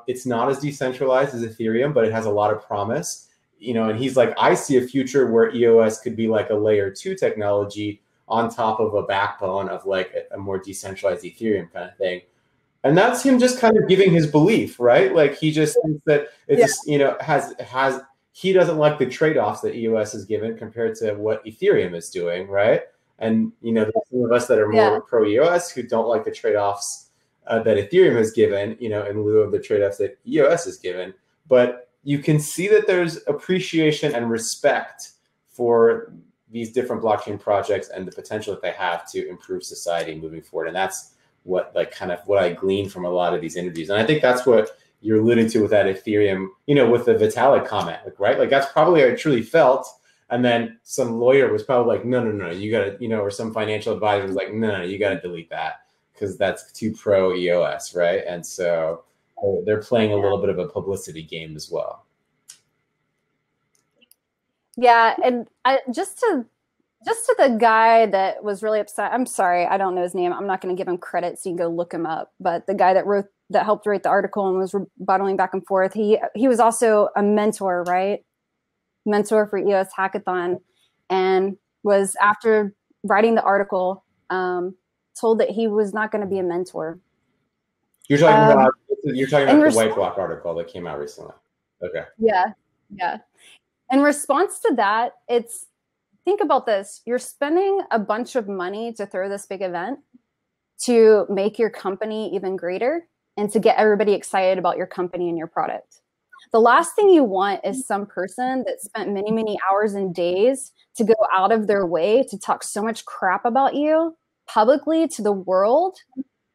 it's not as decentralized as Ethereum, but it has a lot of promise, you know, and he's like, I see a future where EOS could be like a layer 2 technology on top of a backbone of like a more decentralized Ethereum kind of thing. And that's him just kind of giving his belief, right? Like he just thinks that it just, you know, he doesn't like the trade-offs that EOS is given compared to what Ethereum is doing, right? And, you know, there's some of us that are more pro EOS who don't like the trade-offs that Ethereum has given, you know, in lieu of the trade-offs that EOS has given. But you can see that there's appreciation and respect for these different blockchain projects and the potential that they have to improve society moving forward. And that's what, like, kind of what I glean from a lot of these interviews. And I think that's what you're alluding to with that Ethereum, you know, with the Vitalik comment, like, right? Like that's probably how it truly felt. And then some lawyer was probably like, no, you gotta, you know, or some financial advisor was like, no, you gotta delete that, because that's too pro EOS, right? And so they're playing a little bit of a publicity game as well. Yeah, and just to the guy that was really upset. I'm sorry, I don't know his name. I'm not going to give him credit, so you can go look him up. But the guy that helped write the article and was battling back and forth, he was also a mentor, right? Mentor for EOS Hackathon, and was, after writing the article, told that he was not going to be a mentor. You're talking about the White Block article that came out recently. Okay. Yeah. Yeah. In response to that, think about this. You're spending a bunch of money to throw this big event to make your company even greater and to get everybody excited about your company and your product. The last thing you want is some person that spent many, many hours and days to go out of their way to talk so much crap about you publicly to the world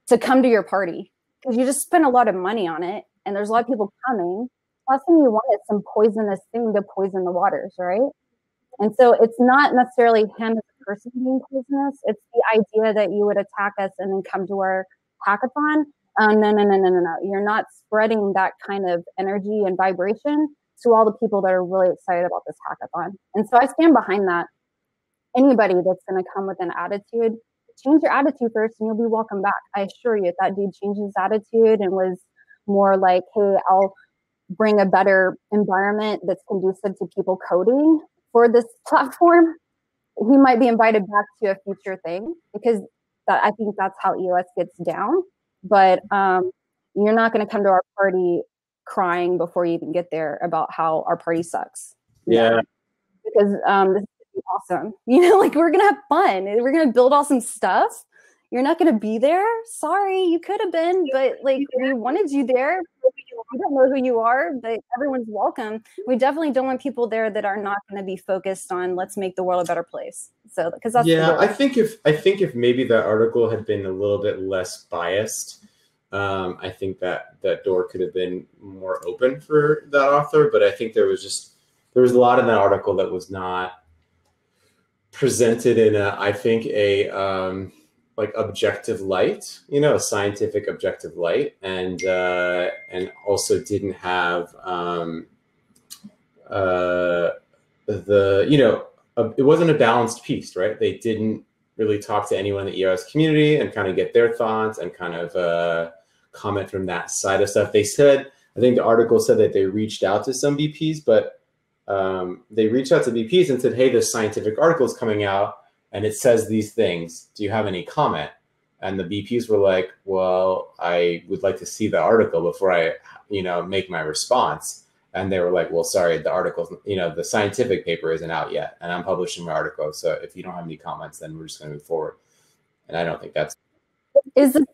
to come to your party. Because you just spent a lot of money on it and there's a lot of people coming. Last thing you want is some poisonous thing to poison the waters, right? And so it's not necessarily him as a person being poisonous. It's the idea that you would attack us and then come to our hackathon. No. You're not spreading that kind of energy and vibration to all the people that are really excited about this hackathon. And so I stand behind that. Anybody that's going to come with an attitude, change your attitude first and you'll be welcome back. I assure you, if that dude changed his attitude and was more like, hey, I'll bring a better environment that's conducive to people coding for this platform, he might be invited back to a future thing, because I think that's how EOS gets down. But you're not going to come to our party crying before you even get there about how our party sucks. Yeah. Because this is awesome. Like, we're going to have fun. We're going to build awesome stuff. You're not going to be there. Sorry, you could have been, but like, we wanted you there. We don't know who you are, but everyone's welcome. We definitely don't want people there that are not going to be focused on let's make the world a better place. So, because that's I think if maybe that article had been a little bit less biased, I think that door could have been more open for that author. But I think there was a lot in that article that was not presented in a like objective light, a scientific objective light, and also didn't have it wasn't a balanced piece, right? They didn't really talk to anyone in the EOS community and kind of get their thoughts and kind of comment from that side of stuff. They said, I think the article said that they reached out to some VPs, but they reached out to VPs and said, hey, this scientific article is coming out and it says these things. Do you have any comment? And the VPs were like, well, I would like to see the article before I, make my response. And they were like, well, sorry, the article, the scientific paper isn't out yet. And I'm publishing my article. So if you don't have any comments, then we're just going to move forward. And I don't think that's. Is this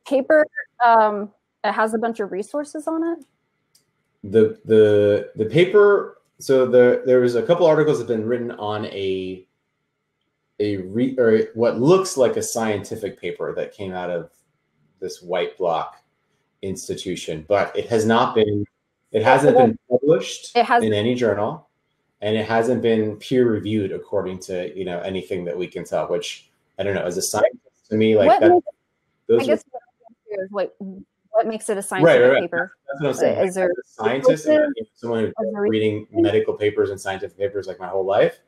paper, it has a bunch of resources on it? The paper, so there was a couple articles that have been written on or what looks like a scientific paper that came out of this White Block institution, but it hasn't been published in any journal, and it hasn't been peer reviewed according to anything that we can tell. Which I don't know, as a scientist, to me, like what makes it a scientific paper? That's what I'm saying. As a scientist, and someone who's reading medical papers and scientific papers like my whole life.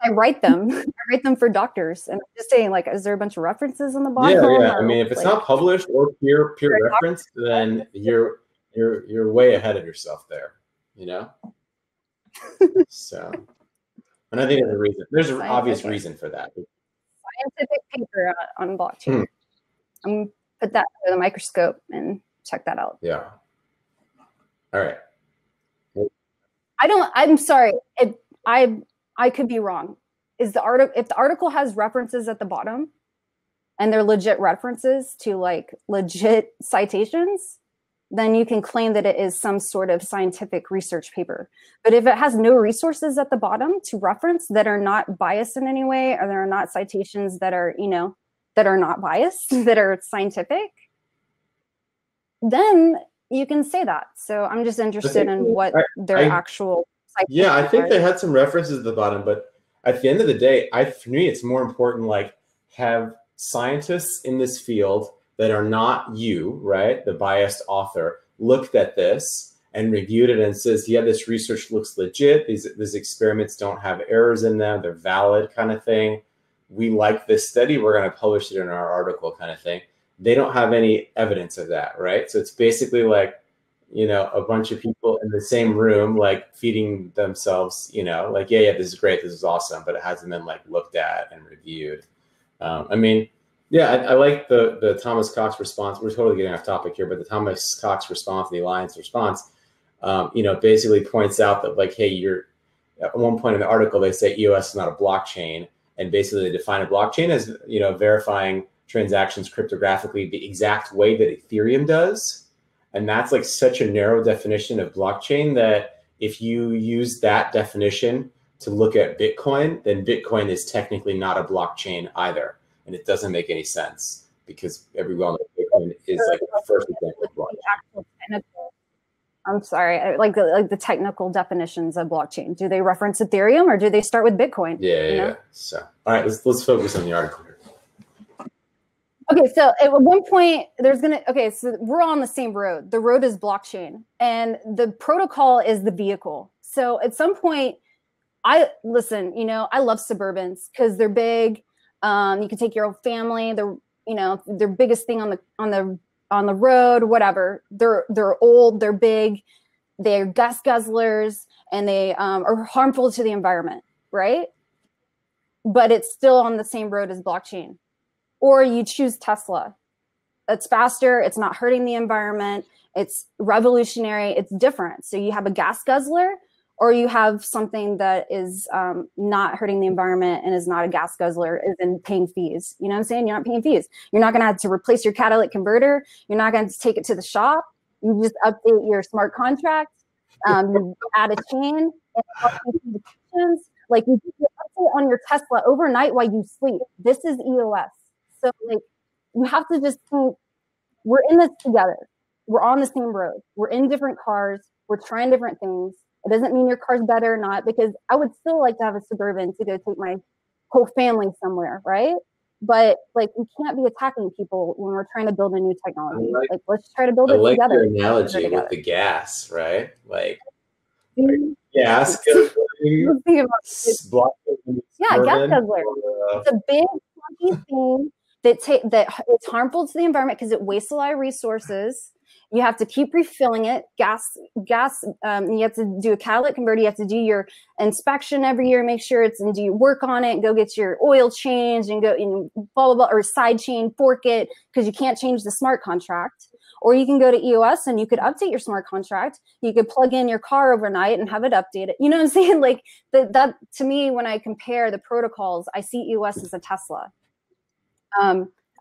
I write them. I write them for doctors, and I'm just saying, like, is there a bunch of references on the bottom? Yeah. I mean, if it's not published or peer reference, then you're way ahead of yourself there, So, and I think there's a reason. There's an obvious reason for that. Scientific paper on blockchain. I'm gonna put that under the microscope and check that out. Yeah. All right. I'm sorry. I could be wrong. If the article has references at the bottom and they're legit references to like legit citations, then you can claim that it is some sort of scientific research paper. But if it has no resources at the bottom to reference that are not biased in any way, or there are not citations that are, that are not biased, that are scientific, then you can say that. So I'm just interested in what their actual. Yeah, I think they had some references at the bottom, but at the end of the day, for me, it's more important, like, have scientists in this field that are not you, right, the biased author, looked at this and reviewed it and says, yeah, this research looks legit. These experiments don't have errors in them. They're valid, kind of thing. We like this study. We're going to publish it in our article, kind of thing. They don't have any evidence of that, right? So it's basically like, a bunch of people in the same room, like feeding themselves, like, yeah, this is great, this is awesome, but it hasn't been like looked at and reviewed. I mean, yeah, I like the Thomas Cox response. We're totally getting off topic here, but the Thomas Cox response, the Alliance response, you know, basically points out that like, hey, you're at one point in the article, they say EOS is not a blockchain, and basically they define a blockchain as, you know, verifying transactions cryptographically the exact way that Ethereum does. And that's like such a narrow definition of blockchain that if you use that definition to look at Bitcoin, then Bitcoin is technically not a blockchain either. And it doesn't make any sense because everyone knows Bitcoin is like the first example of blockchain. I'm sorry, like the technical definitions of blockchain. Do they reference Ethereum or do they start with Bitcoin? Yeah. So, all right, let's focus on the article here. Okay, so at one point so we're on the same road. The road is blockchain and the protocol is the vehicle. So at some point, listen, you know, I love Suburbans because they're big. You can take your whole family. They're, you know, their biggest thing on the road, whatever. They're old, they're big, they're gas guzzlers, and they are harmful to the environment, right? But it's still on the same road as blockchain. Or you choose Tesla. It's faster, it's not hurting the environment, it's revolutionary, it's different. So you have a gas guzzler, or you have something that is not hurting the environment and is not a gas guzzler, is in paying fees. You know what I'm saying? You're not paying fees. You're not gonna have to replace your catalytic converter. You're not gonna take it to the shop. You just update your smart contract. You add a chain, and like you do update on your Tesla overnight while you sleep. This is EOS. So like you have to just think, we're in this together. We're on the same road. We're in different cars. We're trying different things. It doesn't mean your car's better or not, because I would still like to have a Suburban to go take my whole family somewhere, right? But like, we can't be attacking people when we're trying to build a new technology. Like let's try to build it together. I like your analogy with the gas, right? Like gas guzzling. Yeah, gas guzzler. It's a big funky thing that it's harmful to the environment because it wastes a lot of resources. You have to keep refilling it. Gas. You have to do a catalytic converter. You have to do your inspection every year, make sure it's, and do you work on it, and go get your oil changed, and go in blah blah blah, or side chain fork it because you can't change the smart contract. Or you can go to EOS and you could update your smart contract. You could plug in your car overnight and have it updated. You know what I'm saying? Like that to me, when I compare the protocols, I see EOS as a Tesla.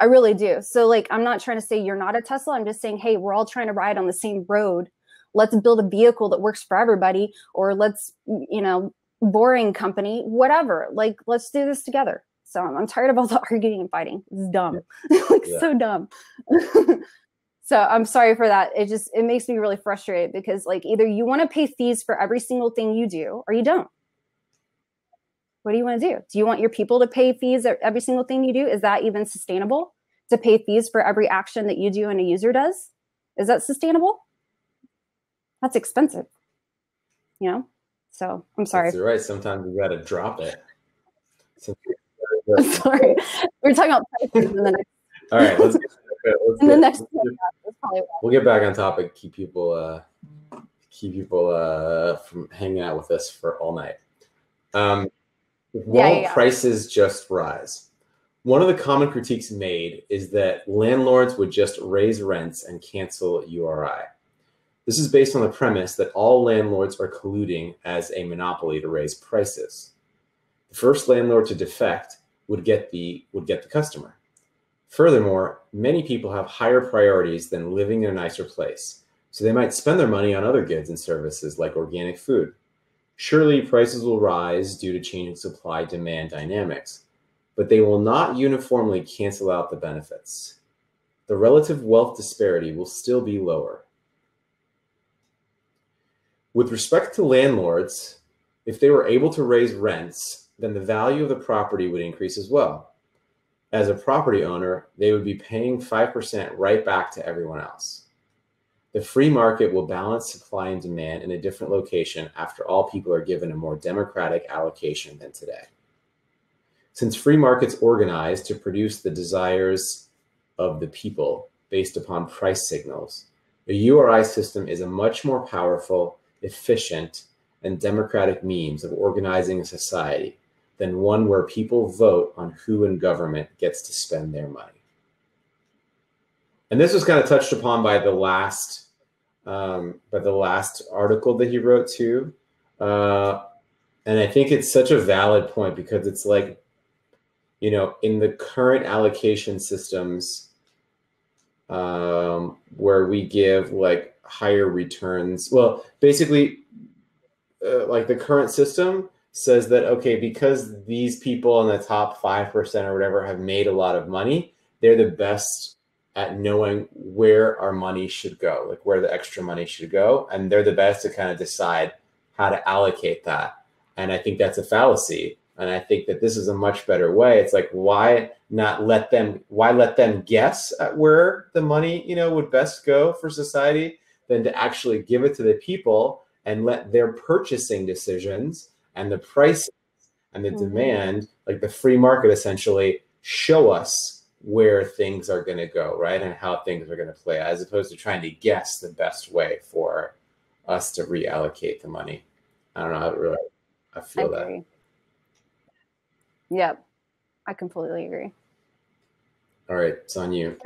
I really do. So like, I'm not trying to say you're not a Tesla. I'm just saying, hey, we're all trying to ride on the same road. Let's build a vehicle that works for everybody, or let's, you know, boring company, whatever. Like, let's do this together. So I'm tired of all the arguing and fighting. It's dumb. Like so dumb. So I'm sorry for that. It makes me really frustrated because like either you want to pay fees for every single thing you do or you don't. What do you want to do? Do you want your people to pay fees at every single thing you do? Is that even sustainable to pay fees for every action that you do and a user does? Is that sustainable? That's expensive, you know? So I'm sorry. You're right. Sometimes you got to drop it. I'm sorry. We're talking about prices in the next. All right. We'll get back on topic. Keep people from hanging out with us for all night. Won't prices just rise? One of the common critiques made is that landlords would just raise rents and cancel URI. This is based on the premise that all landlords are colluding as a monopoly to raise prices. The first landlord to defect would get the customer. Furthermore, many people have higher priorities than living in a nicer place, so they might spend their money on other goods and services like organic food. Surely prices will rise due to changing supply-demand dynamics, but they will not uniformly cancel out the benefits. The relative wealth disparity will still be lower. With respect to landlords, if they were able to raise rents, then the value of the property would increase as well. As a property owner, they would be paying 5% right back to everyone else. The free market will balance supply and demand in a different location after all people are given a more democratic allocation than today. Since free markets organize to produce the desires of the people based upon price signals, the URI system is a much more powerful, efficient, and democratic means of organizing a society than one where people vote on who in government gets to spend their money. And this was kind of touched upon by the last article that he wrote too. And I think it's such a valid point, because it's like, you know, in the current allocation systems, where we give like higher returns, well, basically, like the current system says that, okay, because these people in the top 5% or whatever have made a lot of money, they're the best at knowing where our money should go, like where the extra money should go. And they're the best to kind of decide how to allocate that. And I think that's a fallacy. And I think that this is a much better way. It's like, why let them guess at where the money, you know, would best go for society, than to actually give it to the people and let their purchasing decisions and the price and the demand, like the free market, essentially show us where things are going to go, right? And how things are going to play, as opposed to trying to guess the best way for us to reallocate the money. I don't know. I feel that. Yep. I completely agree. All right. It's on you.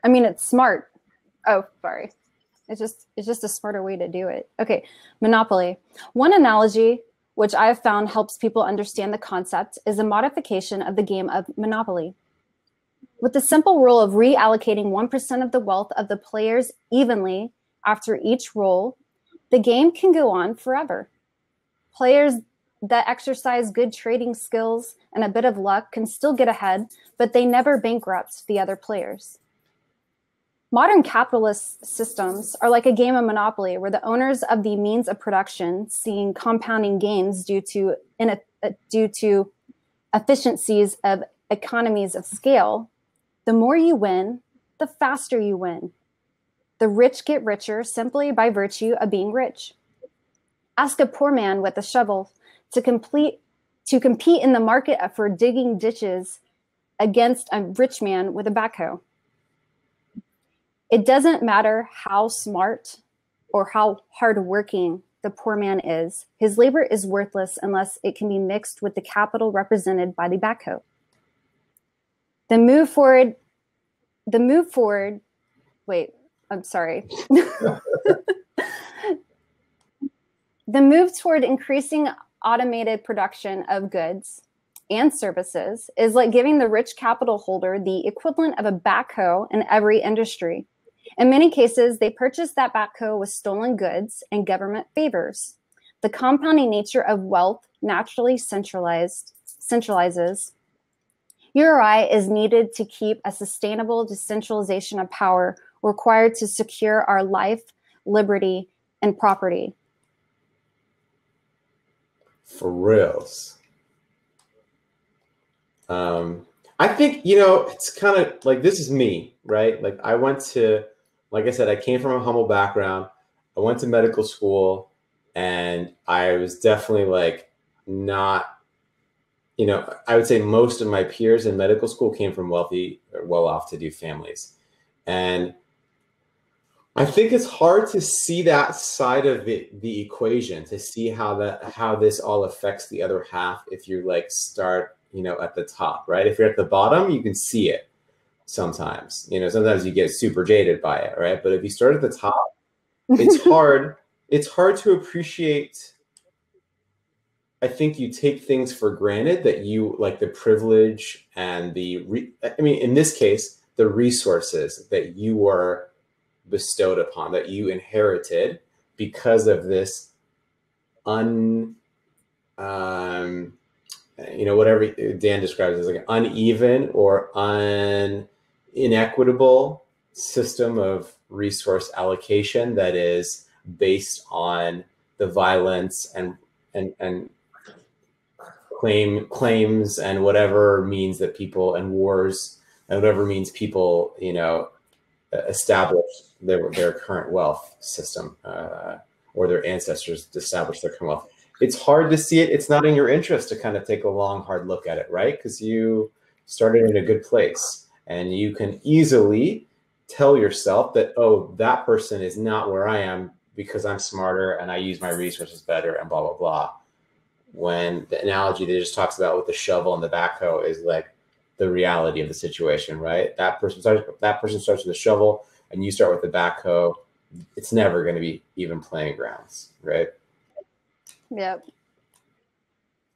I mean, it's smart. Oh, sorry. It's just a smarter way to do it. Okay. Monopoly. One analogy which I have found helps people understand the concept is a modification of the game of Monopoly. With the simple rule of reallocating 1% of the wealth of the players evenly after each roll, the game can go on forever. Players that exercise good trading skills and a bit of luck can still get ahead, but they never bankrupt the other players. Modern capitalist systems are like a game of Monopoly, where the owners of the means of production, seeing compounding gains due to efficiencies of economies of scale, the more you win, the faster you win. The rich get richer simply by virtue of being rich. Ask a poor man with a shovel to compete in the market for digging ditches against a rich man with a backhoe. It doesn't matter how smart or how hardworking the poor man is. His labor is worthless unless it can be mixed with the capital represented by the backhoe. The move forward, wait, I'm sorry. The move toward increasing automated production of goods and services is like giving the rich capital holder the equivalent of a backhoe in every industry. In many cases, they purchase that backhoe with stolen goods and government favors. The compounding nature of wealth naturally centralizes. URI is needed to keep a sustainable decentralization of power required to secure our life, liberty, and property. For reals. I think, you know, it's kind of like, this is me, right? Like I went to, like I said, I came from a humble background. I went to medical school, and I was definitely like not, you know, I would say most of my peers in medical school came from wealthy or well-off to do families. And I think it's hard to see that side of the equation, to see how this all affects the other half if you like start, you know, at the top, right? If you're at the bottom, you can see it sometimes. You know, sometimes you get super jaded by it, right? But if you start at the top, it's hard. It's hard to appreciate. I think you take things for granted that you like the privilege and I mean, in this case, the resources that you were bestowed upon, that you inherited because of this you know, whatever Dan describes as like an uneven or inequitable system of resource allocation that is based on the violence and claims and whatever means that people, and wars and whatever means people, you know, establish their current wealth system, or their ancestors established their current wealth. It's hard to see it. It's not in your interest to kind of take a long, hard look at it, right? Because you started in a good place, and you can easily tell yourself that, oh, that person is not where I am because I'm smarter and I use my resources better and blah, blah, blah. when the analogy that it just talks about with the shovel and the backhoe is like the reality of the situation, right? That person starts with the shovel and you start with the backhoe. It's never going to be even playing grounds, right? Yep.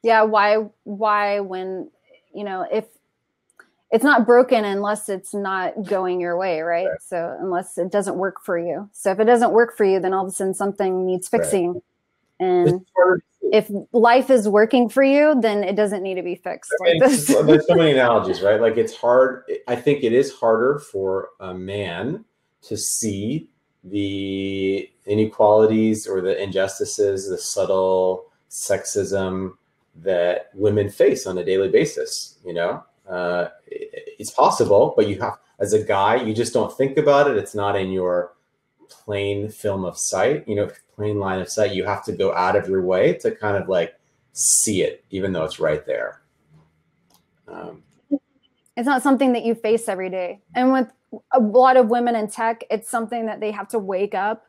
Yeah. Why when, you know, if it's not broken unless it's not going your way, right? So unless it doesn't work for you. So if it doesn't work for you, then all of a sudden something needs fixing. Right. And if life is working for you, then it doesn't need to be fixed. I mean, there's so many analogies, right? Like it's hard. I think it is harder for a man to see the inequalities or the injustices, the subtle sexism that women face on a daily basis. You know, it's possible, but you have, as a guy, you just don't think about it. It's not in your plain film of sight, you know, plain line of sight. You have to go out of your way to kind of like see it, even though it's right there. It's not something that you face every day. And with a lot of women in tech, it's something that they have to wake up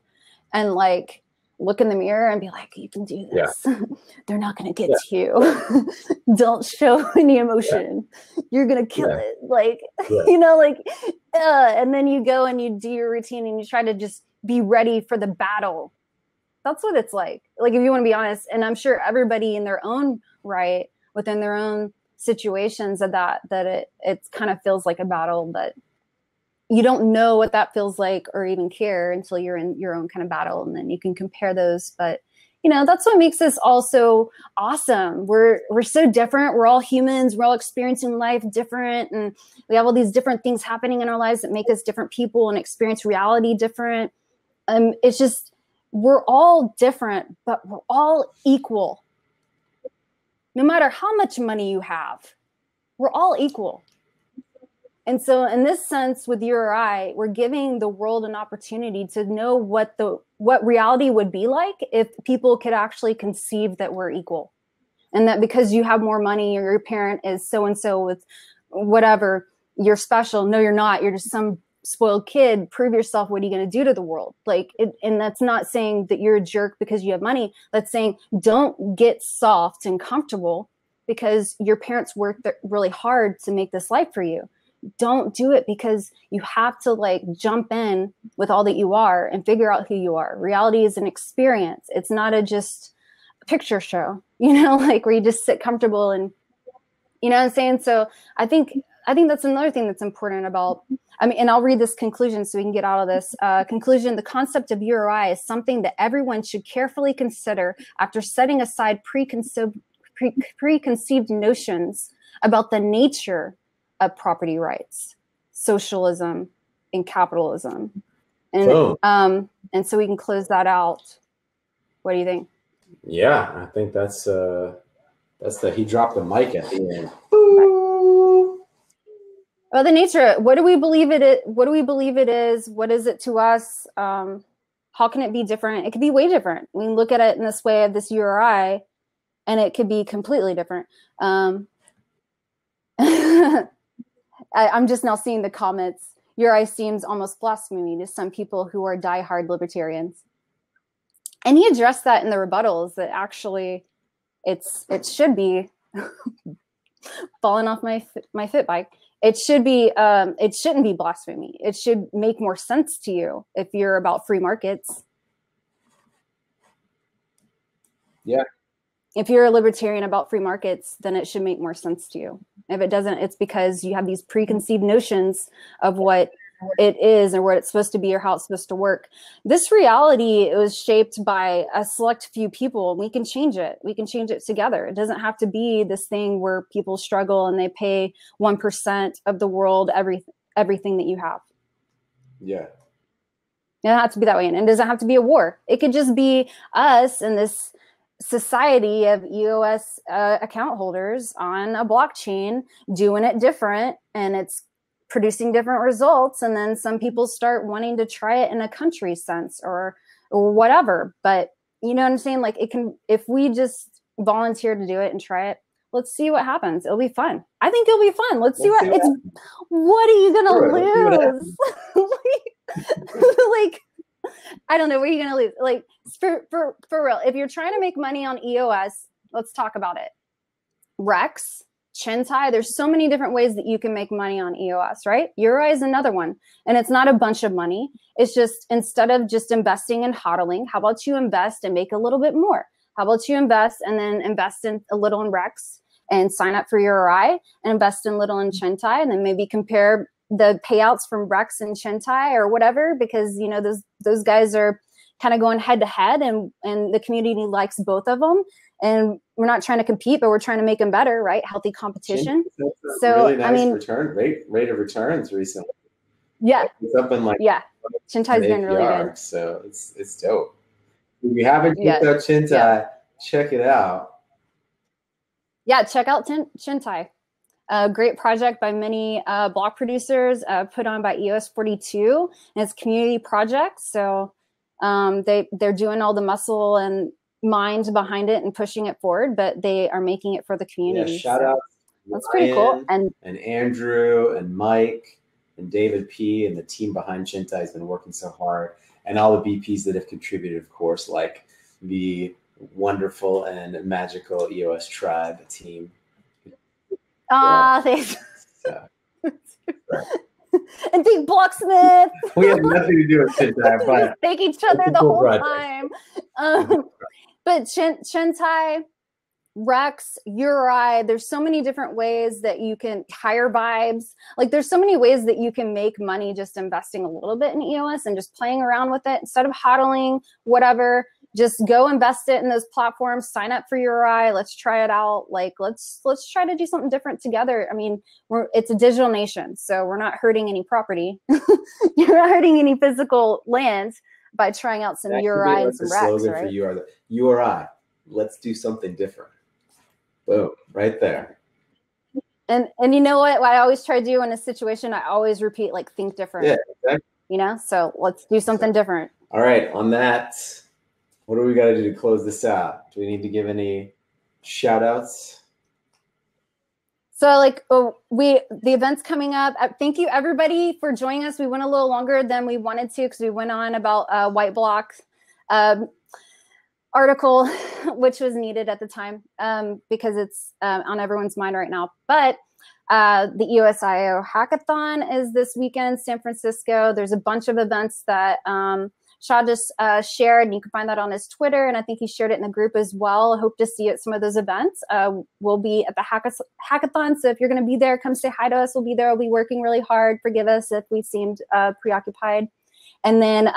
and like look in the mirror and be like, you can do this. Yeah. They're not going to get to you. Don't show any emotion. Yeah. You're going to kill it. Like, you know, like, and then you go and you do your routine and you try to just be ready for the battle. That's what it's like. Like, if you want to be honest, and I'm sure everybody in their own right, within their own situations of that it kind of feels like a battle, but you don't know what that feels like or even care until you're in your own kind of battle, and then you can compare those. But you know, that's what makes us all so awesome. We're so different. We're all humans. We're all experiencing life different, and we have all these different things happening in our lives that make us different people and experience reality different. It's just, we're all different, but we're all equal. No matter how much money you have, we're all equal. And so in this sense, with you or I, we're giving the world an opportunity to know what reality would be like if people could actually conceive that we're equal. And that because you have more money or your parent is so-and-so with whatever, you're special. No, you're not. You're just some spoiled kid. Prove yourself. What are you going to do to the world? Like, and that's not saying that you're a jerk because you have money. That's saying don't get soft and comfortable because your parents worked really hard to make this life for you. Don't do it because you have to like jump in with all that you are and figure out who you are. Reality is an experience. It's not just a picture show, you know, like where you just sit comfortable and, you know what I'm saying? So I think that's another thing that's important about, I mean, and I'll read this conclusion so we can get out of this. Conclusion, the concept of URI is something that everyone should carefully consider after setting aside preconceived notions about the nature of property rights, socialism, and capitalism. And so we can close that out. What do you think? Yeah, I think that's he dropped the mic at the end. Well, the nature, what do we believe it is? What do we believe it is? What is it to us? How can it be different? It could be way different. We can look at it in this way of this URI, and it could be completely different. I'm just now seeing the comments. URI seems almost blasphemy to some people who are diehard libertarians. And he addressed that in the rebuttals that actually it should be falling off my fit bike. It should be, it shouldn't be blasphemy. It should make more sense to you if you're about free markets. Yeah. If you're a libertarian about free markets, then it should make more sense to you. If it doesn't, it's because you have these preconceived notions of what it is or what it's supposed to be or how it's supposed to work. This reality was shaped by a select few people. We can change it. We can change it together. It doesn't have to be this thing where people struggle and they pay 1% of the world everything that you have. Yeah. It doesn't have to be that way. And it doesn't have to be a war. It could just be us in this society of EOS account holders on a blockchain doing it different, and it's producing different results. And then some people start wanting to try it in a country sense or whatever. But you know what I'm saying? Like, it can, if we just volunteer to do it and try it, let's see what happens. It'll be fun. I think it'll be fun. Let's see what it's, what are you gonna lose? Like, I don't know. What are you gonna lose? Like, for real, if you're trying to make money on EOS, let's talk about it. Rex, Chintai, there's so many different ways that you can make money on EOS, right? URI is another one. And it's not a bunch of money. It's just, instead of just investing and hodling, how about you invest and make a little bit more? How about you invest and then invest in a little in Rex and sign up for URI and invest in little in Chintai, and then maybe compare the payouts from Rex and Chintai or whatever, because, you know, those guys are kind of going head to head, and the community likes both of them. And we're not trying to compete, but we're trying to make them better, right? Healthy competition. So, really nice, I mean, rate of returns recently. Yeah. It's up in like, yeah. Chintai's been really good. So it's dope. If you haven't checked out Chintai, check it out. Yeah, check out Chintai. A great project by many block producers, put on by EOS 42, and it's a community project. So they're doing all the muscle and mind behind it and pushing it forward, but they are making it for the community. Yeah, shout out that's pretty cool. And Andrew and Mike and David P and the team behind Chintai has been working so hard, and all the BPs that have contributed, of course, like the wonderful and magical EOS Tribe team. Thanks. So, right. And Big Blocksmith. We have nothing to do with Chintai, but thank each other the whole time. But Chintai, Rex, URI, there's so many different ways that you can hire vibes. Like, there's so many ways that you can make money just investing a little bit in EOS and just playing around with it instead of hodling, whatever. Just go invest it in those platforms, sign up for URI. Let's try it out. Like, let's try to do something different together. I mean, it's a digital nation, so we're not hurting any property. You're not hurting any physical land by trying out some URI and some Rex, right? For URI, let's do something different. Boom, right there. And you know what I always try to do in a situation? I always repeat, like, think different. Yeah, exactly. You know, so let's do something different. All right, on that, what do we got to do to close this out? Do we need to give any shout outs? So, like, the event's coming up. Thank you, everybody, for joining us. We went a little longer than we wanted to because we went on about white block article, which was needed at the time because it's on everyone's mind right now. But the EOSIO Hackathon is this weekend, San Francisco. There's a bunch of events that Shah just shared, and you can find that on his Twitter, and I think he shared it in the group as well. I hope to see you at some of those events. We'll be at the Hackathon, so if you're going to be there, come say hi to us. We'll be there. We'll be working really hard. Forgive us if we seemed preoccupied. And then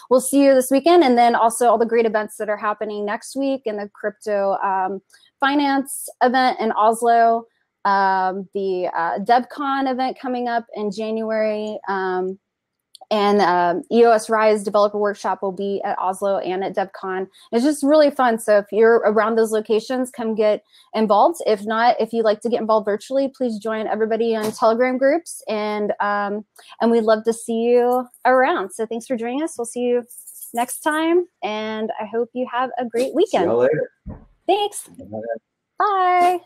we'll see you this weekend, and then also all the great events that are happening next week in the crypto finance event in Oslo, the DevCon event coming up in January, and EOS Rise Developer Workshop will be at Oslo and at DevCon. It's just really fun. So if you're around those locations, come get involved. If not, if you'd like to get involved virtually, please join everybody on Telegram groups, and we'd love to see you around. So thanks for joining us. We'll see you next time, and I hope you have a great weekend. See y'all later. Thanks. Bye.